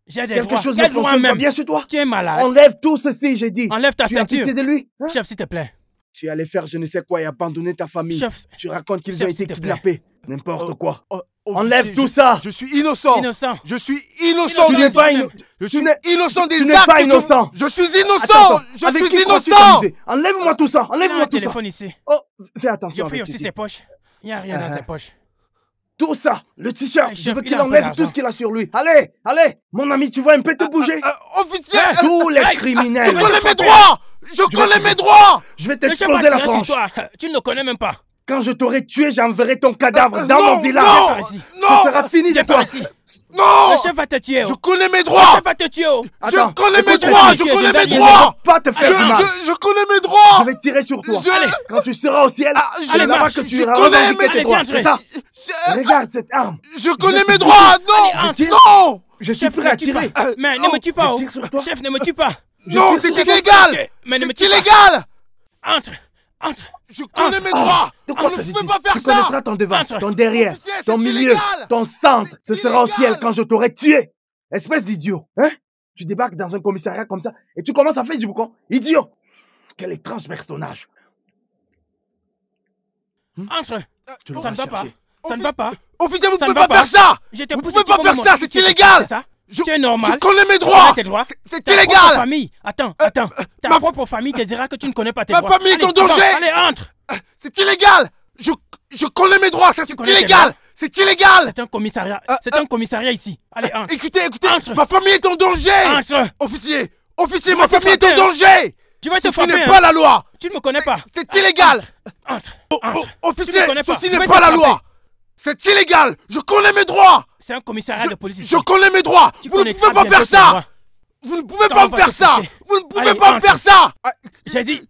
J'ai des Quelque droits. chose ne Quel droit fonctionne pas même? bien chez toi? Tu es malade. Enlève tout ceci, j'ai dit. Enlève ta Tu as ceinture. pitié de lui? Hein? Chef, s'il te plaît. Tu es allé faire je ne sais quoi et abandonner ta famille. Chef, Tu racontes qu'ils Chef, ont été s'il te plaît. kidnappés. N'importe quoi. Officier, Enlève tout ça. Je suis innocent. innocent. Je suis innocent. Tu Innocent, n'es des pas systèmes. Je tu suis n'es- innocent des tu n'es actes pas que- innocent. Je suis innocent. Attends, Je avec suis qui crois-tu innocent. t'amuser? Enlève-moi tout ça. Il a Enlève-moi un tout ça. téléphone ici. Oh, fais Je attention fouille avec aussi ceci. ses poches. Il n'y a rien dans ses poches. Tout ça, le t-shirt, Hey, je chef, veux il qu'il a un peu enlève d'argent. tout ce qu'il a sur lui. Allez, mon ami, tu vas un peu te bouger. Officier. Tous les Hey, Je criminels. connais mes droits. Je connais mes droits. Je vais Le chef t'exploser va la tirer sur tronche. toi. Tu ne le connais même pas. Quand je t'aurai tué, j'enverrai ton cadavre dans non, mon village. non, Par ici. Ce sera fini de Viens toi. par ici. Non. Le chef va te tuer. Je oh. connais mes Le droits. chef va te tuer. oh. Attends, Je connais mes écoute, droits. je Je vais connais te mes tuer. droits. Pas te faire du mal. Je connais mes droits. Je vais tirer sur toi. Je- Quand tu seras au ciel, c'est allez, là-bas marche. que tu Je iras connais, revendiquer mais- tes droits. allez, C'est ça. Je- Regarde cette arme. Je connais vais te mes droits. Allez, Non. entre. Non. Je suis Chef, prêt ne à me tue tirer. pas. Mais ne me tue pas. je oh. tire sur toi. Chef, ne me tue pas. Non, tire c'est sur toi. illégal. Mais ne me C'est tue pas. illégal. Entre. Je connais mes droits. De quoi Je ne s'agit-il? peux pas faire Tu ça. connaîtras ton devant, Entre. ton derrière, Officier, ton c'est milieu, illégal. ton centre. Ce C'est sera au ciel illégal. quand je t'aurai tué. Espèce d'idiot. Hein? Tu débarques dans un commissariat comme ça et tu commences à faire du boucan. Idiot. Quel étrange personnage. Entre. Tu Ça l'auras ne va pas. cherché. Ça ne va pas. Officier, vous ne Ça ne pouvez va pas faire pas. ça. Je t'ai Vous poussé, pouvez tu pas veux faire me ça, montrer c'est que tu es illégal. C'est ça? Je Tu es normal. Je connais mes Tu droits. connais tes droits. C'est Ta propre illégal. famille. Attends. Ta propre famille te dira que tu ne connais pas tes Ma droits. famille est en Allez, danger. Allez, entre. C'est illégal. Je connais mes droits. Ça, c'est connais tes illégal. droits? C'est illégal. C'est un commissariat. C'est un commissariat ici. Allez, entre. Écoutez, Entre. ma famille est en danger. Entre. Officier, Tu ma vas te famille est en frapper, hein. danger. Je vais te Ceci frapper. n'est pas la loi. Tu ne me connais pas. C'est illégal. Entre. Officier, connais pas. ceci Je vais n'est te pas la frapper. loi. C'est illégal. Je connais mes droits. C'est un commissariat de police ici. Je connais mes droits. Tu Vous ne connais pouvez très pas bien faire tes ça. droits. Vous ne pouvez Quand pas on va faire te ça. fouetter. Vous ne pouvez Allez, pas entre. faire ça. J'ai dit.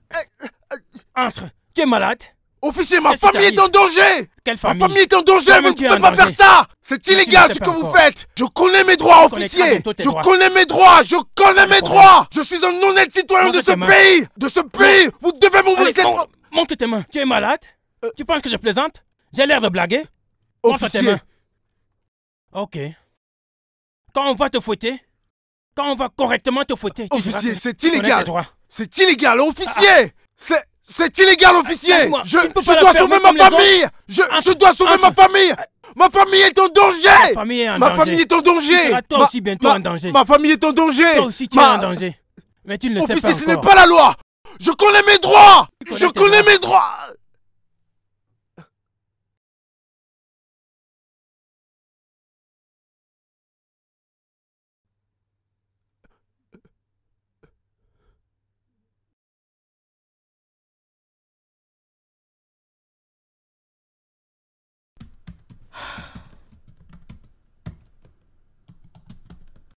Entre. Tu es malade. Officier, ma Qu'est-ce qui famille est t'arrive? en danger. Quelle Ma famille? famille est en danger. Toi-même, Vous ne tu es pouvez en pas faire danger. ça. C'est Mais tu illégal ne ce sais que pas vous encore. faites. Je connais mes droits, Tu connaîtras officier. bientôt tes Je droits. connais mes droits. Je connais mes droits. Je suis un honnête citoyen de Montre ce tes mains. pays. De ce pays. Vous devez m'ouvrir Allez, cette... montre tes mains. Tu es malade? Tu penses que je plaisante? J'ai l'air de blaguer? Montre tes Officier. mains. Ok. Quand on va te fouetter, quand on va correctement te fouetter, tu diras Officier, que c'est tu connais illégal. tes droits. C'est illégal, officier. C'est illégal, officier. Lâche-moi. Je Tu ne peux pas la dois fermer sauver comme ma les famille. Je dois sauver ma famille. Ma famille est en danger. Ma famille est en Ma danger. famille est en danger. Tu seras toi aussi bientôt en danger. Ma famille est en danger. Toi aussi tu es en danger. Mais tu ne le sais pas Officier, ce n'est encore. pas la loi. Je connais mes droits. Tu connais Je tes connais droits. mes droits.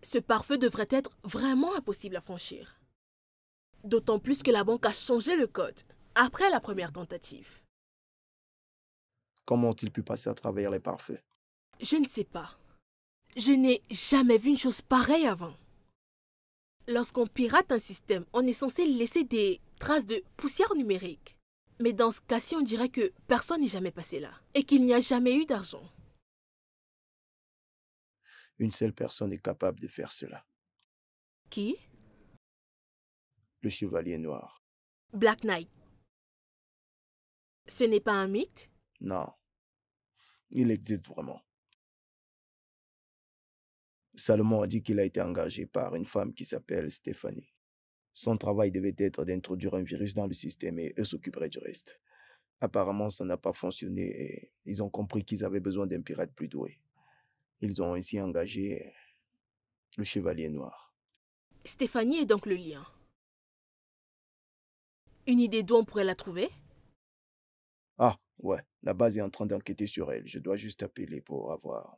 Ce pare-feu devrait être vraiment impossible à franchir. D'autant plus que la banque a changé le code après la première tentative. Comment ont-ils pu passer à travers les pare-feux? Je ne sais pas. Je n'ai jamais vu une chose pareille avant. Lorsqu'on pirate un système, on est censé laisser des traces de poussière numérique. Mais dans ce cas-ci, on dirait que personne n'est jamais passé là et qu'il n'y a jamais eu d'argent. Une seule personne est capable de faire cela. Qui? Le Chevalier Noir. Black Knight. Ce n'est pas un mythe? Non. Il existe vraiment. Salomon a dit qu'il a été engagé par une femme qui s'appelle Stéphanie. Son travail devait être d'introduire un virus dans le système et eux s'occuperaient du reste. Apparemment, ça n'a pas fonctionné et ils ont compris qu'ils avaient besoin d'un pirate plus doué. Ils ont ainsi engagé le Chevalier Noir. Stéphanie est donc le lien. Une idée d'où on pourrait la trouver? Ah, ouais, la base est en train d'enquêter sur elle. Je dois juste appeler pour avoir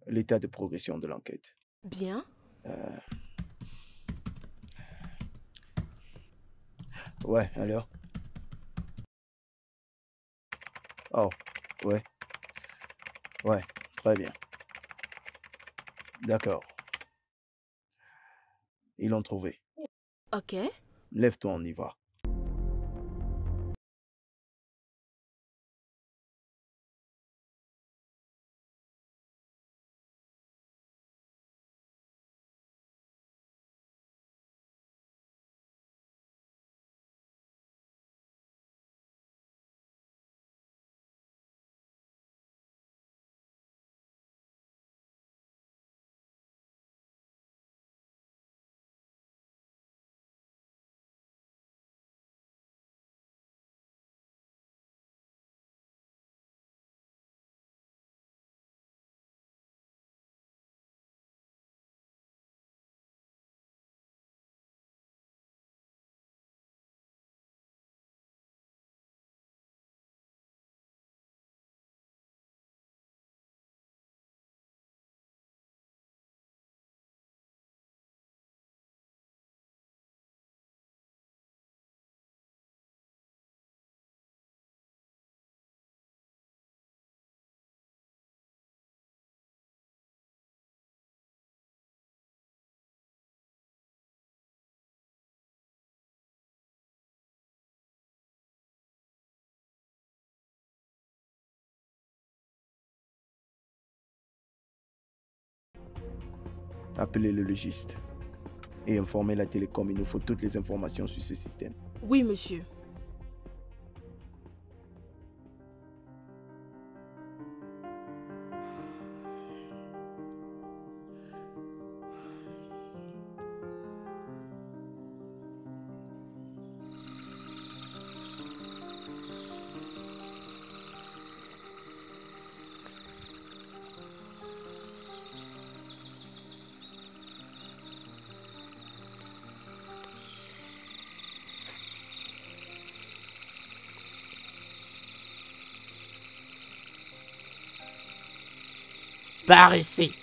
l'état de progression de l'enquête. Bien. Ouais, alors? Oh, ouais. Ouais, très bien. D'accord. Ils l'ont trouvé. Ok. Lève-toi, on y va. Appelez le logiste et informez la télécom. Il nous faut toutes les informations sur ce système. Oui, monsieur. Par ici.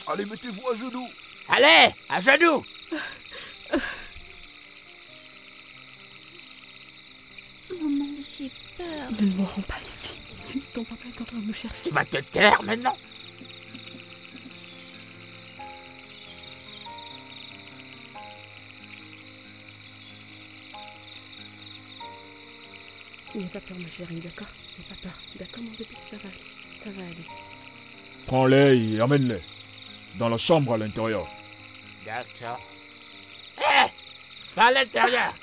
Allez, mettez-vous à genoux. Allez, à genoux. Maman, j'ai peur. Nous ne mourrons pas ici. Ton papa est en train de nous chercher. Tu vas te taire maintenant. N'aie pas peur, ma chérie, d'accord? N'aie pas peur. D'accord, mon bébé, ça va aller. Ça va aller. Prends-les et amène-les. Dans la chambre à l'intérieur. D'accord. Hé! À l'intérieur.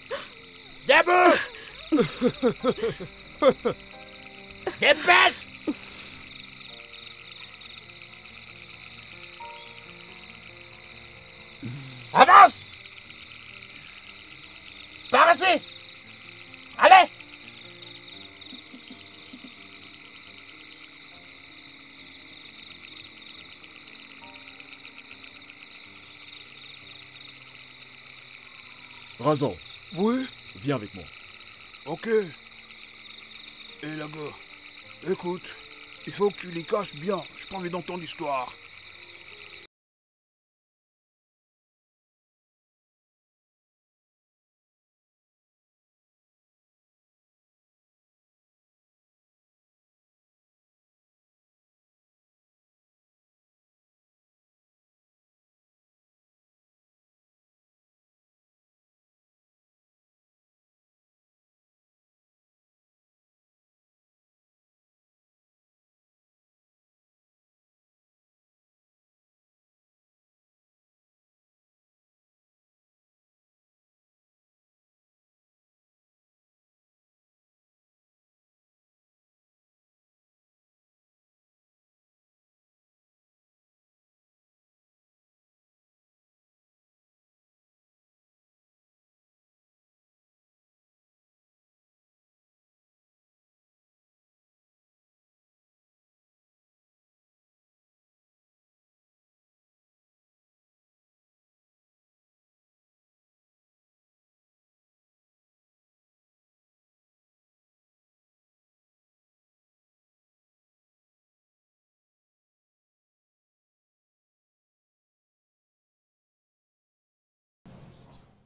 Debout. Dépêche. Avance. Par ici. Allez. Razor, Oui? viens avec moi. Ok. Et là, gars, écoute, il faut que tu les caches bien. J'ai pas envie d'entendre l'histoire.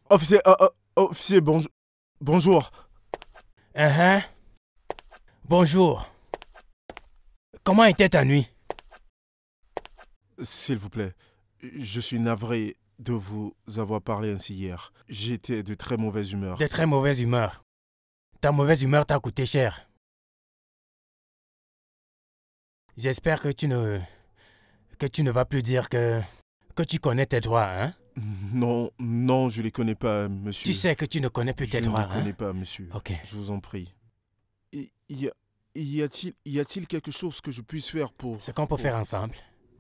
Officier, officier, bonjour. Bonjour. Comment était ta nuit? S'il vous plaît, je suis navré de vous avoir parlé ainsi hier. J'étais de très mauvaise humeur. De très mauvaise humeur. Ta mauvaise humeur t'a coûté cher. J'espère que tu ne vas plus dire que tu connais tes droits, hein? Non, je les connais pas, monsieur. Tu sais que tu ne connais plus tes droits, Je ne les connais pas, monsieur. Ok. Je vous en prie. Y a-t-il quelque chose que je puisse faire pour... Ce qu'on peut faire ensemble.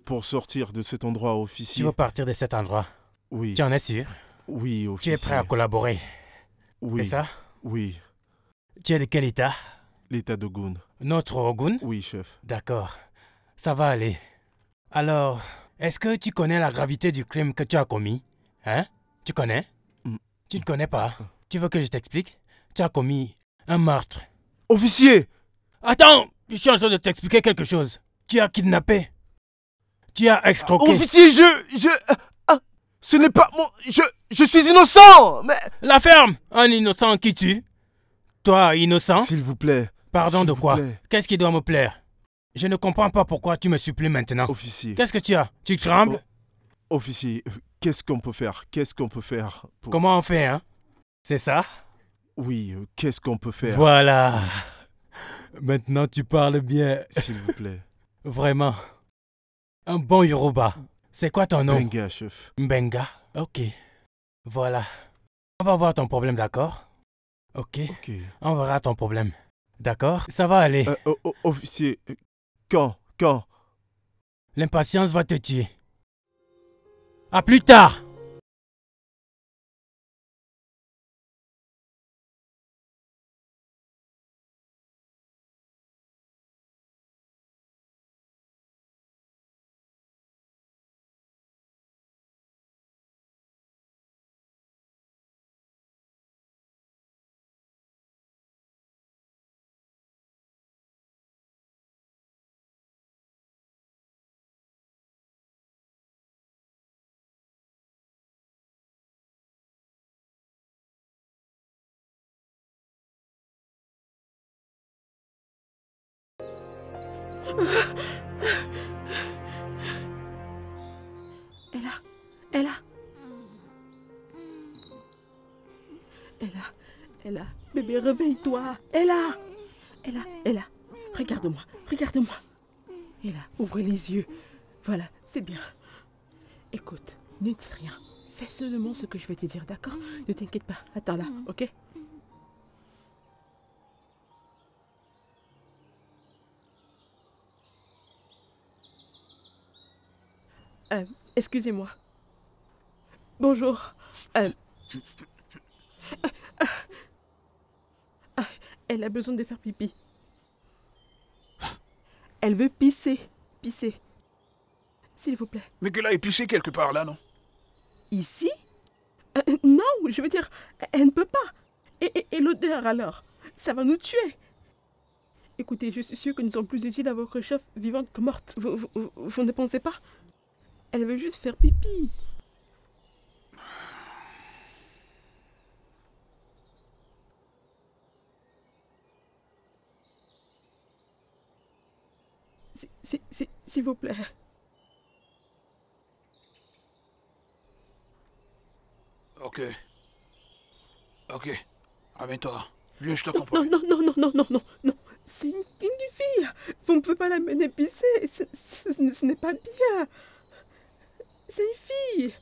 Pour sortir de cet endroit, officier. Tu veux partir de cet endroit? Oui. Tu en es sûr? Oui, officier. Tu es prêt à collaborer? Oui. C'est ça? Oui. Tu es de quel état? L'état de Goun. Notre Ogun? Oui, chef. D'accord. Ça va aller. Alors, est-ce que tu connais la gravité du crime que tu as commis? Hein? Tu connais? Tu ne connais pas? Tu veux que je t'explique? Tu as commis un meurtre. Officier! Attends! Je suis en train de t'expliquer quelque chose. Tu as kidnappé. Tu as escroqué. Officier, ce n'est pas mon... Je suis innocent! Mais... La ferme! Un innocent qui tue? Toi, innocent? S'il vous plaît. Pardon de quoi? Qu'est-ce qui doit me plaire? Je ne comprends pas pourquoi tu me supplies maintenant. Officier. Qu'est-ce que tu as? Tu trembles? Officier, qu'est-ce qu'on peut faire? Qu'est-ce qu'on peut faire pour... Comment on fait, hein? C'est ça? Oui, qu'est-ce qu'on peut faire? Voilà. Maintenant, tu parles bien. S'il vous plaît. Vraiment. Un bon Yoruba. C'est quoi ton nom? Mbenga, chef. Mbenga? Ok. Voilà. On va voir ton problème, d'accord? Ok. On verra ton problème. D'accord? Ça va aller. Officier, quand? L'impatience va te tuer. À plus tard! Ella, bébé, réveille-toi. Ella, regarde-moi. Ella, ouvre les yeux. Voilà, c'est bien. Écoute, ne dis rien. Fais seulement ce que je vais te dire, d'accord? Ne t'inquiète pas. Attends là, ok? Excusez-moi. Bonjour. Elle a besoin de faire pipi. Elle veut pisser. S'il vous plaît. Mais qu'elle a pissé quelque part là, non? Ici? Non, je veux dire, elle ne peut pas. Et l'odeur alors? Ça va nous tuer. Écoutez, je suis sûre que nous sommes plus utiles à votre chef vivante que morte. Vous ne pensez pas? Elle veut juste faire pipi. S'il vous plaît. Ok. Ramène-toi. Lui, je te comprends. Non. C'est une fille. Vous ne pouvez pas la mener pisser. Ce n'est pas bien. C'est une fille.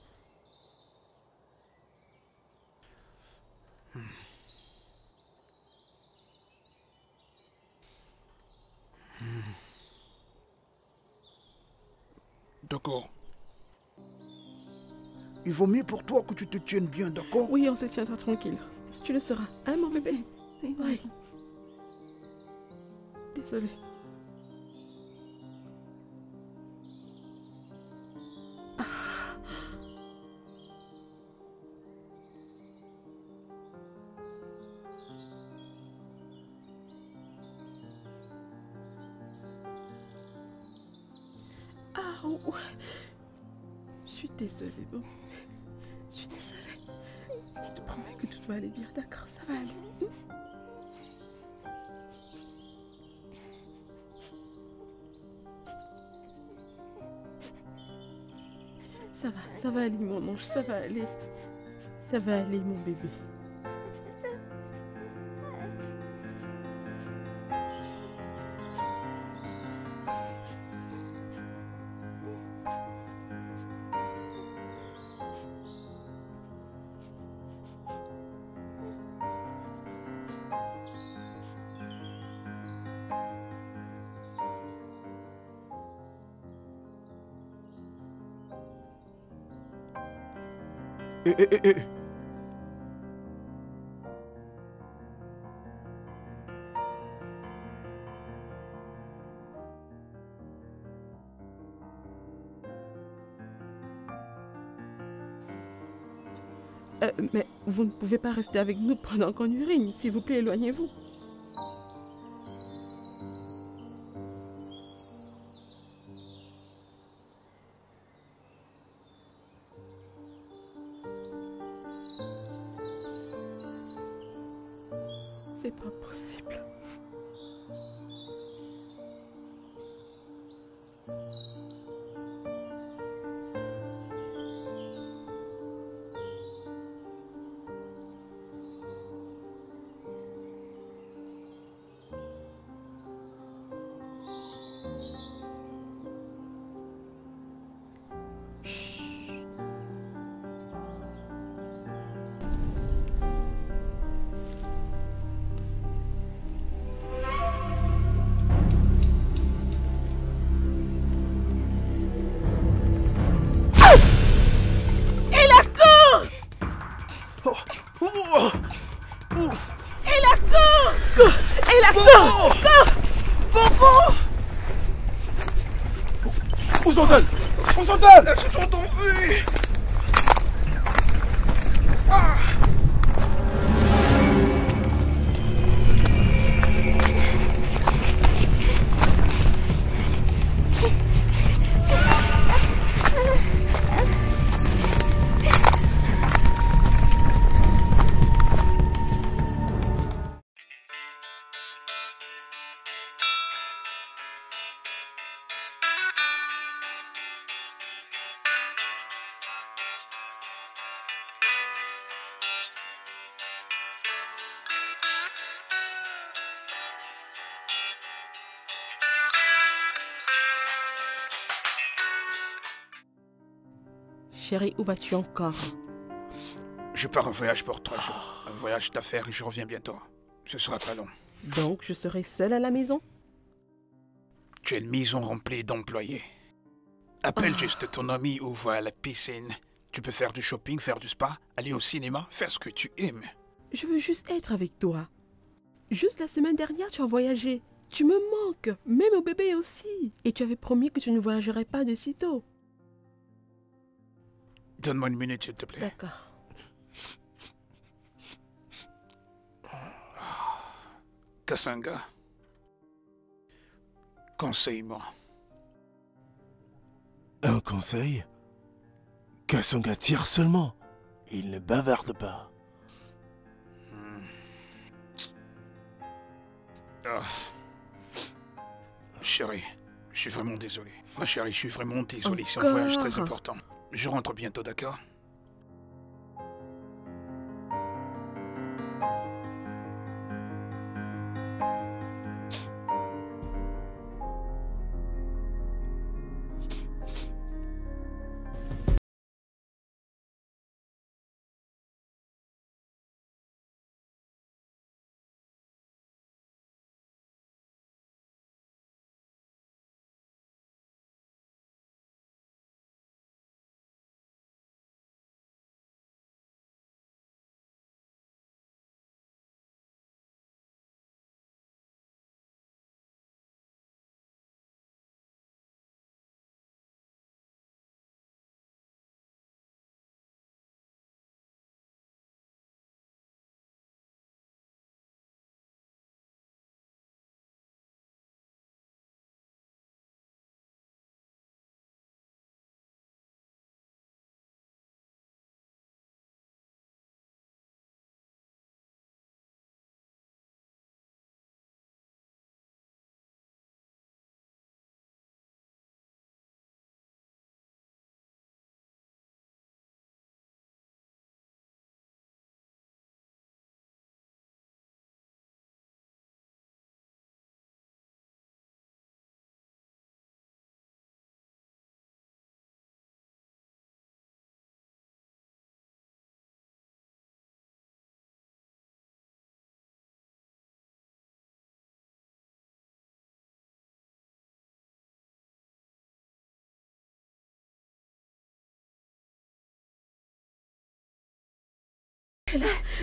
D'accord. Il vaut mieux pour toi que tu te tiennes bien, d'accord? Oui, on se tiendra tranquille. Tu le seras, hein, mon bébé? Oui. Désolée. Je suis désolée, bon. Je suis désolée. Je te promets que tout va aller bien, d'accord? Ça va aller. Ça va aller, mon ange, ça va aller. Ça va aller, mon bébé. Mais vous ne pouvez pas rester avec nous pendant qu'on urine. S'il vous plaît, éloignez-vous. C'est pas possible. Où sont-elles? Elles se sont enfuies. Chérie, où vas-tu encore? Je pars en voyage pour 3 jours. Un voyage d'affaires et je reviens bientôt. Ce sera pas long. Donc, je serai seule à la maison? Tu as une maison remplie d'employés. Appelle juste ton ami ou va à la piscine. Tu peux faire du shopping, faire du spa, aller au cinéma, faire ce que tu aimes. Je veux juste être avec toi. Juste la semaine dernière, tu as voyagé. Tu me manques, même au bébé aussi. Et tu avais promis que tu ne voyagerais pas de sitôt. Donne-moi une minute, s'il te plaît. D'accord. Kasanga, conseille-moi. Un conseil? Kasanga tire seulement. Il ne bavarde pas. Ah. Chérie, je suis vraiment désolé. Ma chérie, je suis vraiment désolé. C'est un voyage très important. Je rentre bientôt, d'accord?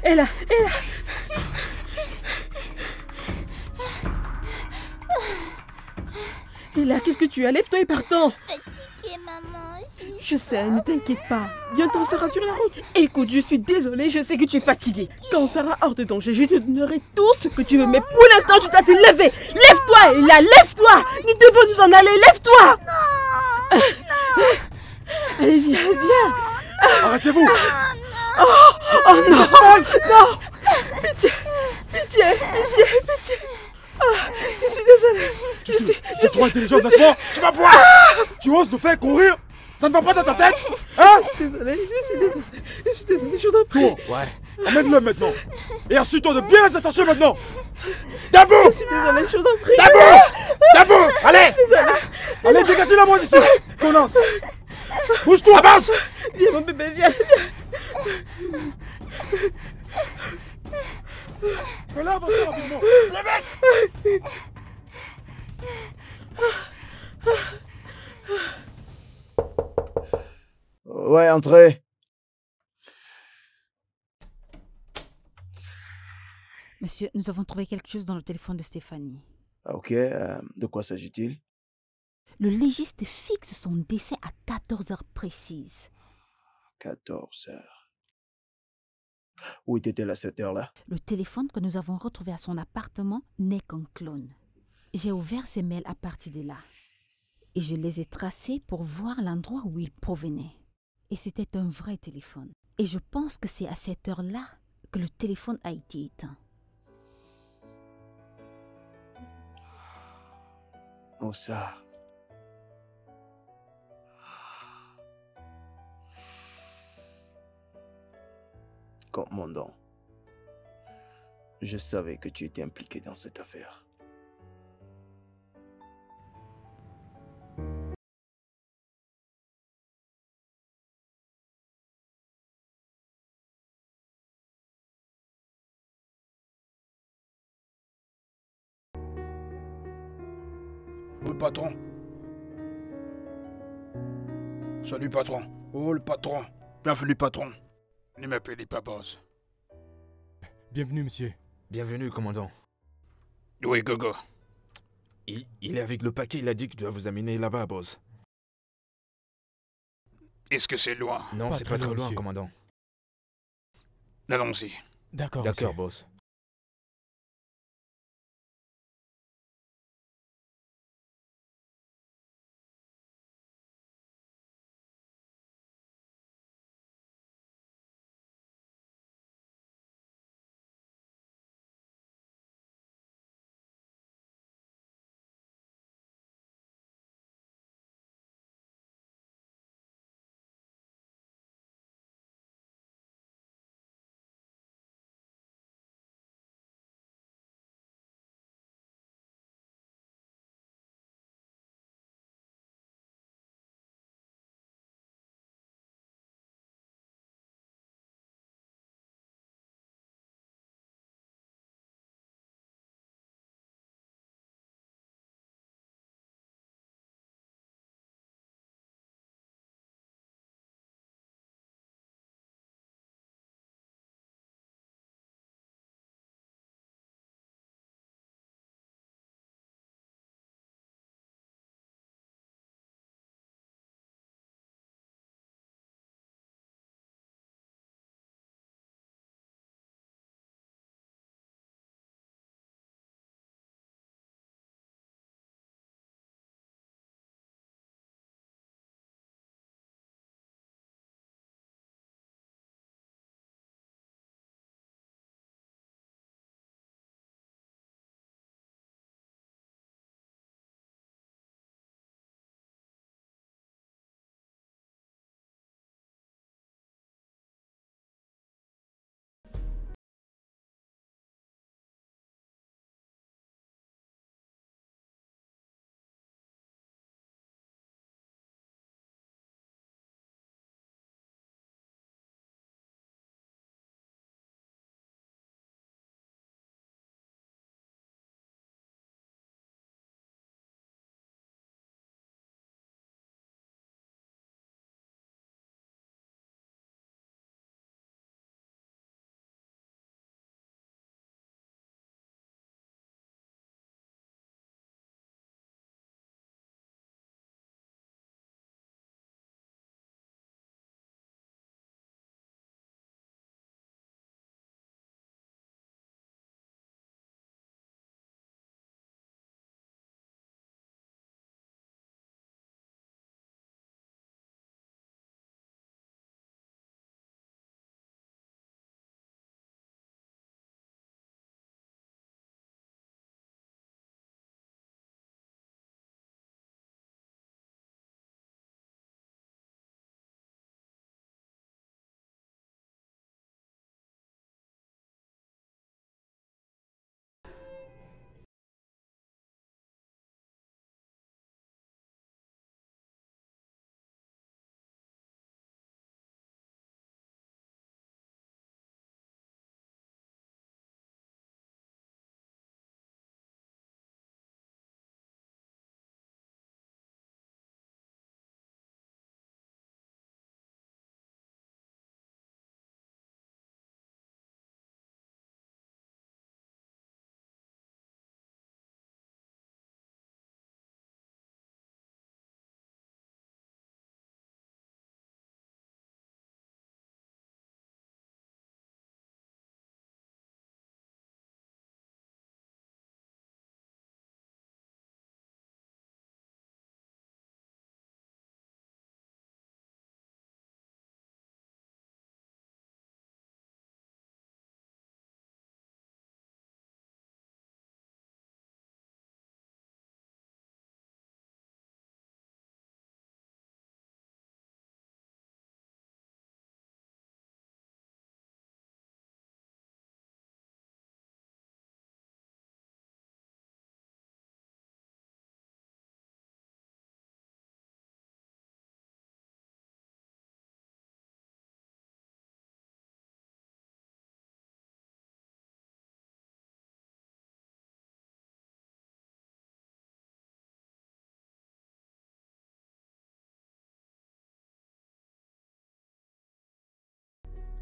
Elle a. Et là, qu'est-ce que tu as? Lève-toi et partons. Fatiguée, maman. Je sais, ne t'inquiète pas. Bientôt on sera sur la route. Écoute, je suis désolée, je sais que tu es fatiguée. Quand on sera hors de danger, je te donnerai tout ce que tu veux. Mais pour l'instant, tu dois te lever. Lève-toi, Ella, lève-toi. Nous devons nous en aller, lève-toi. Non. Allez, viens. Arrêtez-vous. Oh non. Non. Pitié. Je suis désolée. Tu es trop intelligent, n'est-ce Tu vas voir. Tu oses nous faire courir? Ça ne va pas dans ta tête? Hein? Je suis désolée, je vous en prie. Toi, ouais. Emmène-le maintenant. Et assure-toi de bien les attacher maintenant. Debout! Je suis désolée, je vous en prie. Debout! Allez! Allez, dégagez-la moi d'ici! Connasse! Bouge-toi, avance! Viens mon bébé, viens. Fais-la avancer rapidement! Ouais, entrez. Monsieur, nous avons trouvé quelque chose dans le téléphone de Stéphanie. Ok, de quoi s'agit-il? Le légiste fixe son décès à 14 heures précises. 14 heures. Où était-elle à cette heure-là? Le téléphone que nous avons retrouvé à son appartement n'est qu'un clone. J'ai ouvert ses mails à partir de là. Et je les ai tracés pour voir l'endroit où il provenait. Et c'était un vrai téléphone. Et je pense que c'est à cette heure-là que le téléphone a été éteint. Moussa. Commandant, je savais que tu étais impliqué dans cette affaire. Oh, le patron. Salut, patron. Oh, le patron. Bienvenue, patron. Ne m'appelez pas boss. Bienvenue, monsieur. Bienvenue, commandant. Oui, Gogo. Il est avec le paquet, il a dit que je dois vous amener là-bas, boss. Est-ce que c'est loin? Non, c'est pas trop loin, monsieur. commandant. Allons-y. D'accord, D'accord, boss.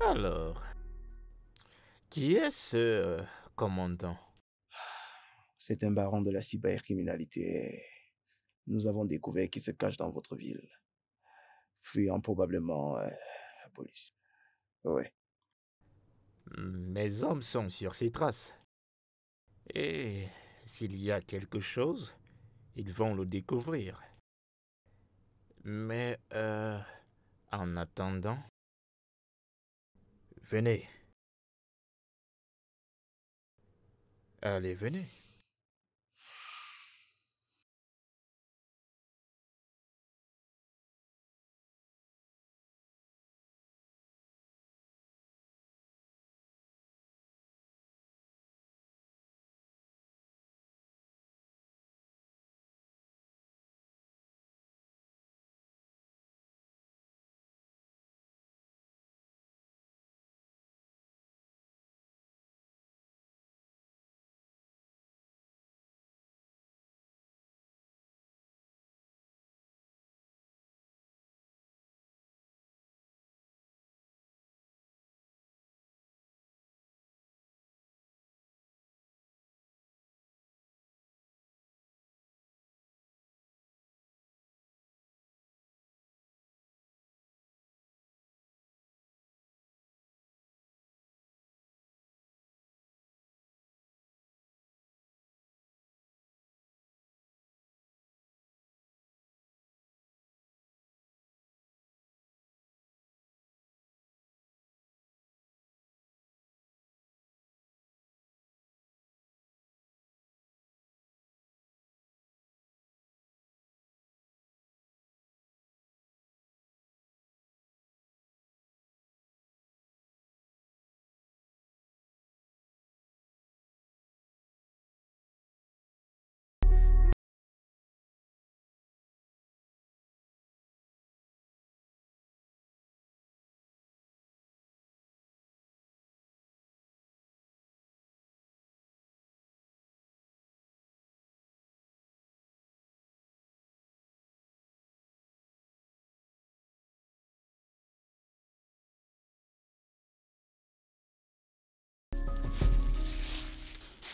Alors, qui est ce commandant? C'est un baron de la cybercriminalité. Nous avons découvert qu'il se cache dans votre ville, fuyant probablement la police. Ouais. Mes hommes sont sur ses traces. Et s'il y a quelque chose, ils vont le découvrir. Mais, en attendant, venez. Allez, venez.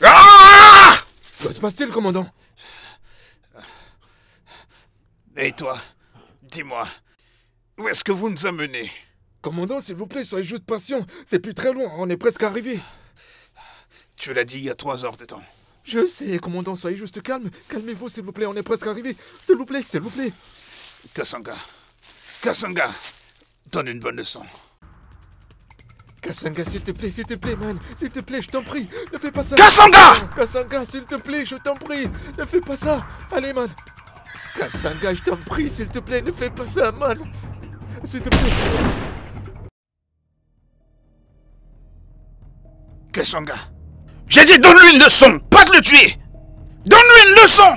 Ah! Que se passe-t-il, commandant? Et toi, dis-moi, où est-ce que vous nous amenez? Commandant, s'il vous plaît, soyez juste patient. C'est plus très loin, on est presque arrivé. Tu l'as dit il y a 3 heures de temps. Je sais, commandant, soyez juste calme. Calmez-vous, s'il vous plaît, on est presque arrivé. S'il vous plaît, s'il vous plaît. Kasanga, Kasanga, donne une bonne leçon. Kasanga, s'il te plaît, man. S'il te plaît, je t'en prie. Ne fais pas ça. Kasanga! Kasanga, s'il te plaît, je t'en prie. Ne fais pas ça. Allez, man. Kasanga, je t'en prie, s'il te plaît, ne fais pas ça, man. S'il te plaît. Kasanga, j'ai dit donne-lui une leçon, pas de le tuer. Donne-lui une leçon.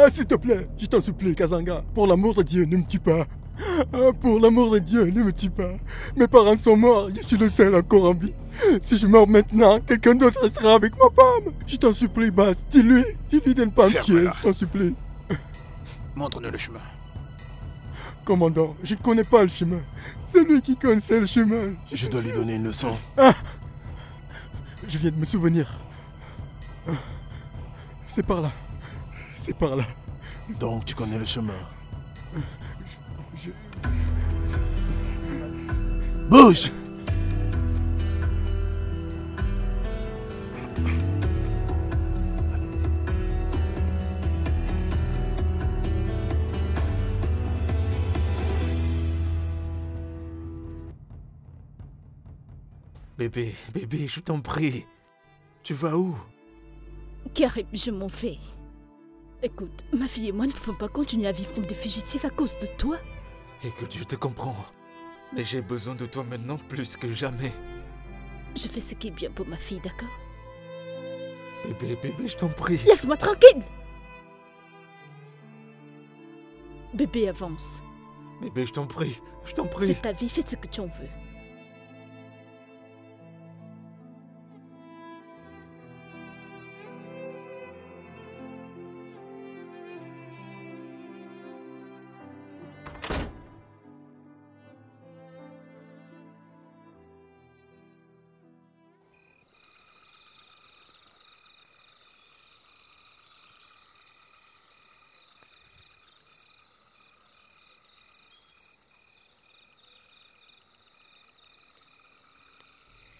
S'il te plaît, je t'en supplie, Kasanga. Pour l'amour de Dieu, ne me tue pas. Pour l'amour de Dieu, ne me tue pas. Mes parents sont morts, je suis le seul encore en vie. Si je meurs maintenant, quelqu'un d'autre restera avec ma femme. Je t'en supplie, Bass, dis-lui de ne pas me tuer, je t'en supplie. Montre-nous le chemin. Commandant, je ne connais pas le chemin. C'est lui qui connaissait le chemin. Je dois lui donner une leçon. Je viens de me souvenir. C'est par là. C'est par là. Donc tu connais le chemin. Bouge! Bébé, je t'en prie. Tu vas où? Karim, je m'en vais. Écoute, ma fille et moi ne pouvons pas continuer à vivre comme des fugitifs à cause de toi. Écoute, je te comprends. Mais j'ai besoin de toi maintenant plus que jamais. Je fais ce qui est bien pour ma fille, d'accord? Bébé, je t'en prie. Laisse-moi tranquille! Bébé, avance. Bébé, je t'en prie. C'est ta vie, fais ce que tu en veux.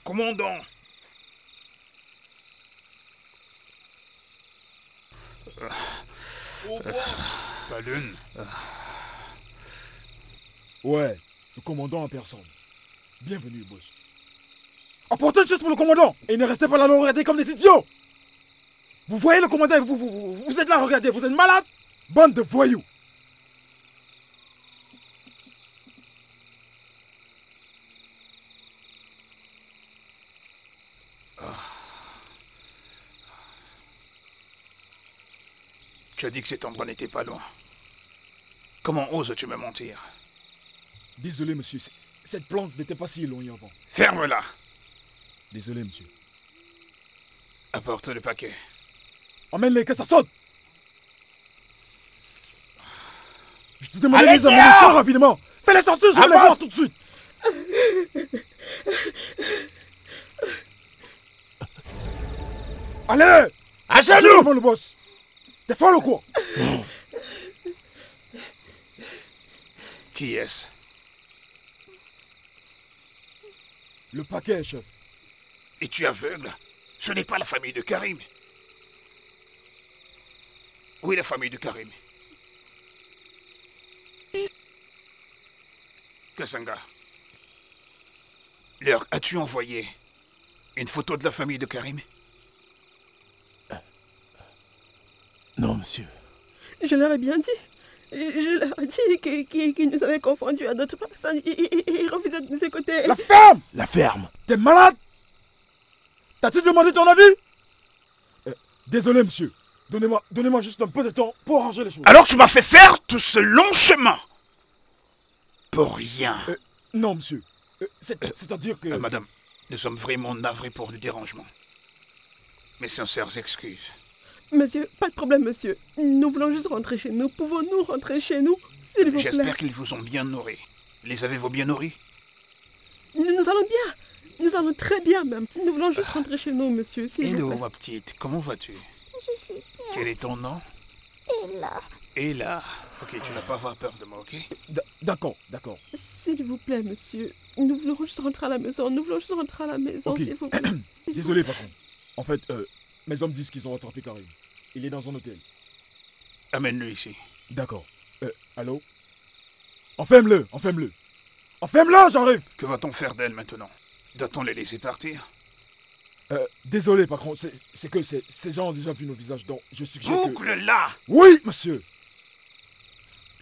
Commandant. Pas l'une. Ouais, le commandant en personne. Bienvenue, boss. Apportez une chaise pour le commandant et ne restez pas là à le regarder comme des idiots. Vous voyez le commandant, vous êtes là, regardez, vous êtes malade. Bande de voyous. Tu as dit que cet endroit n'était pas loin. Comment oses-tu me mentir? Désolé, monsieur, cette plante n'était pas si éloignée avant. Ferme-la. Désolé, monsieur. Apporte le paquet. Emmène-les, que ça saute. Je te demande de les amener très rapidement. Fais-les sortir, je vais les voir tout de suite. Allez! À genoux! Devant le boss. T'es folle ou quoi? Qui est-ce? Le paquet, chef. Et tu es aveugle? Ce n'est pas la famille de Karim. Où est la famille de Karim? Kasanga, leur as-tu envoyé une photo de la famille de Karim? Non, monsieur. Je leur ai bien dit. Je leur ai dit qu'ils nous avaient confondus à d'autres personnes. Ils refusaient de nous écouter. La ferme! La ferme. T'es malade? T'as-tu demandé ton avis? Désolé, monsieur. Donnez-moi juste un peu de temps pour arranger les choses. Alors tu m'as fait faire tout ce long chemin pour rien. Non, monsieur. C'est-à-dire que... madame, nous sommes vraiment navrés pour le dérangement. Mes sincères excuses. Monsieur, pas de problème, monsieur. Nous voulons juste rentrer chez nous. Pouvons-nous rentrer chez nous, s'il vous plaît? J'espère qu'ils vous ont bien nourris. Les avez-vous bien nourris? Nous allons bien. Nous allons très bien, même. Nous voulons juste rentrer chez nous, monsieur, s'il vous plaît. Hello, ma petite. Comment vas-tu? Je suis bien. Quel est ton nom? Ella. Ella. Ok, tu n'as pas à avoir peur de moi, ok? D'accord. S'il vous plaît, monsieur. Nous voulons juste rentrer à la maison. Ok. S'il vous plaît. Désolé, patron. En fait, mes hommes disent qu'ils ont rattrapé Karim. Il est dans un hôtel. Amène-le ici. D'accord. Allô? Enferme-le. Enferme-le, j'arrive. Que va-t-on faire d'elle maintenant? Doit-on les laisser partir? Désolé, patron. C'est que ces gens ont déjà vu nos visages, donc je suggère que... Boucle-la! Oui, monsieur.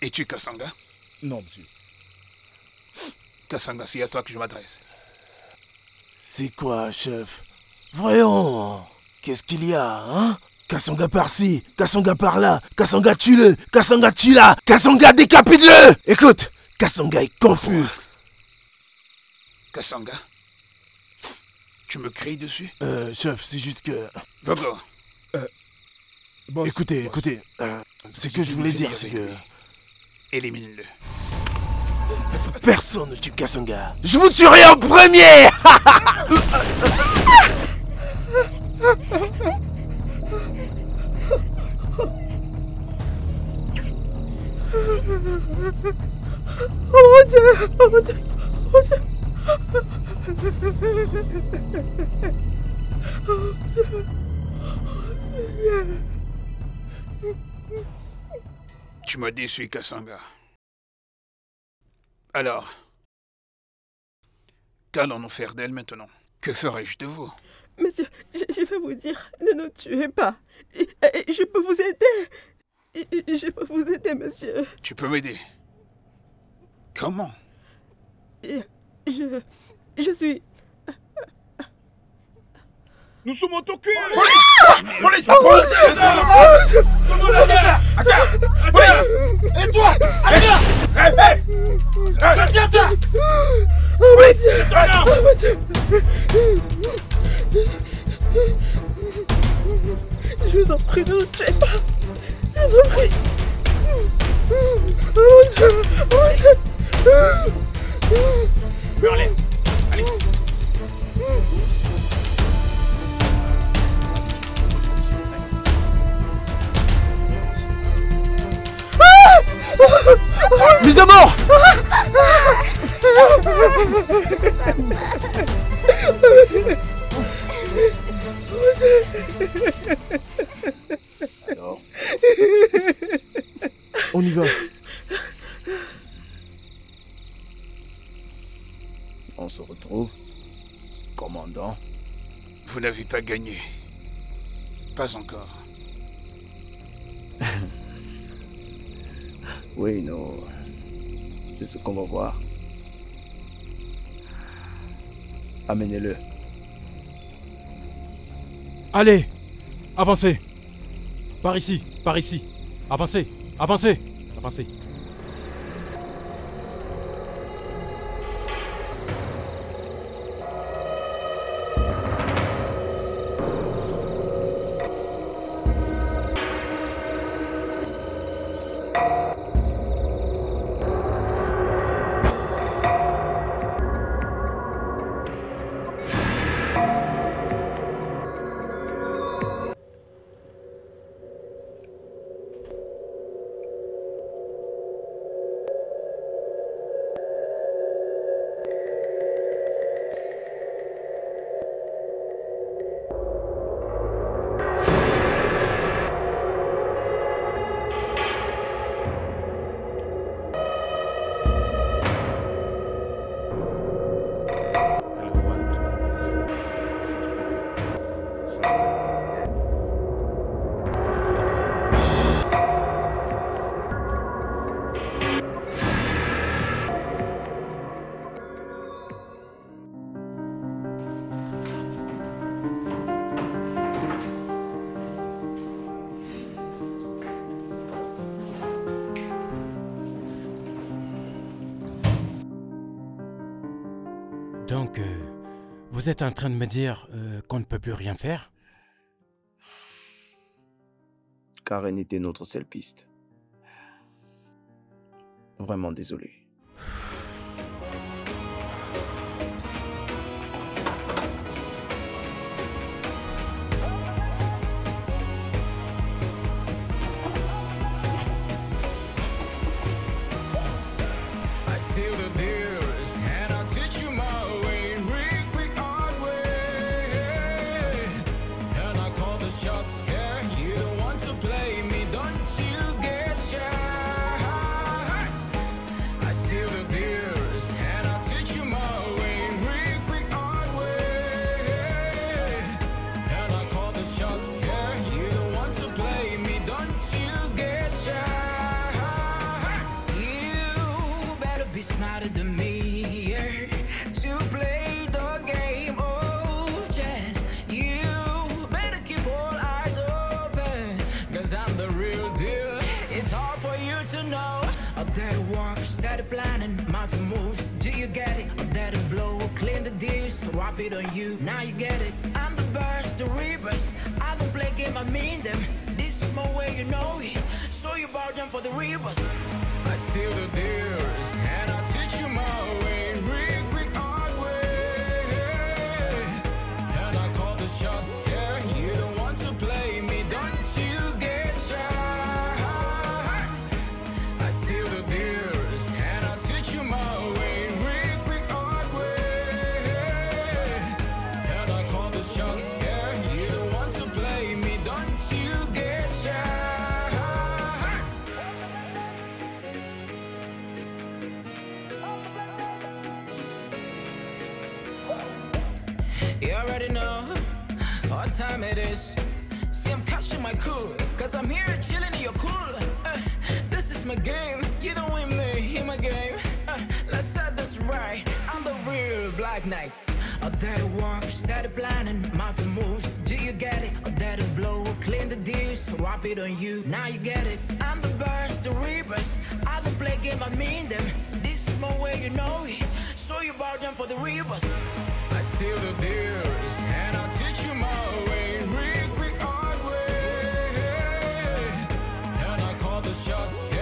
Es-tu Kasanga? Non, monsieur. Kasanga, c'est à toi que je m'adresse. C'est quoi, chef? Voyons. Qu'est-ce qu'il y a, hein? Kasanga par-ci, Kasanga par-là, Kasanga tue-le, Kasanga tue-la, Kasanga décapite-le! Écoute, Kasanga est confus. Kasanga? Tu me cries dessus? Chef, c'est juste que... Gogo. Boss, écoutez, ce que je voulais dire, c'est que... Élimine-le. Personne ne tue Kasanga. Je vous tuerai en premier! Oh mon Dieu! Oh mon Dieu! Oh mon Dieu! Tu m'as déçu, Kasanga. Alors, qu'allons-nous faire d'elle maintenant? Que ferai-je de vous? Monsieur, je vais vous dire, ne nous tuez pas. Je peux vous aider. Je peux vous aider, monsieur. Tu peux m'aider? Comment? Je suis... Nous sommes en ton cul! Police! La police! Et toi! Attends! Tiens! Je vous en prie, ne nous tuez pas. Je vous en prie. Oh mon Dieu! Oh mon Dieu! Allez! Mise à mort! Alors, on y va. On se retrouve, commandant. Vous n'avez pas gagné. Pas encore. Oui, non. C'est ce qu'on va voir. Amenez-le. Allez, avancez. Par ici, par ici. Avancez, avancez, avancez. Donc, vous êtes en train de me dire qu'on ne peut plus rien faire? Karen était notre seule piste. Vraiment désolé. Swap it on you, now you get it. I'm the burst, the reverse. I don't play game, I mean them. This is my way, you know it. So you bow down for the reverse. I seal the deals, and I'll teach you my way. Real quick, hard way. And I call the shots, yeah. You don't want to play me, don't you get shot. I seal the deals, and I'll teach you my way. You already know what time it is. See, I'm catching my cool, cause I'm here chilling in your cool. This is my game, you don't win me in my game. Let's set this right, I'm the real Black Knight. I dare to walk, steady planning, mafia moves, do you get it? I dare to blow, clean the deals, swap it on you, now you get it. I'm the burst, the reverse, I don't play game, I mean them. This is my way, you know it, so you bow down for the reverse. I seal the deals, and I'll teach you my way. Real quick, hard way. And I call the shots.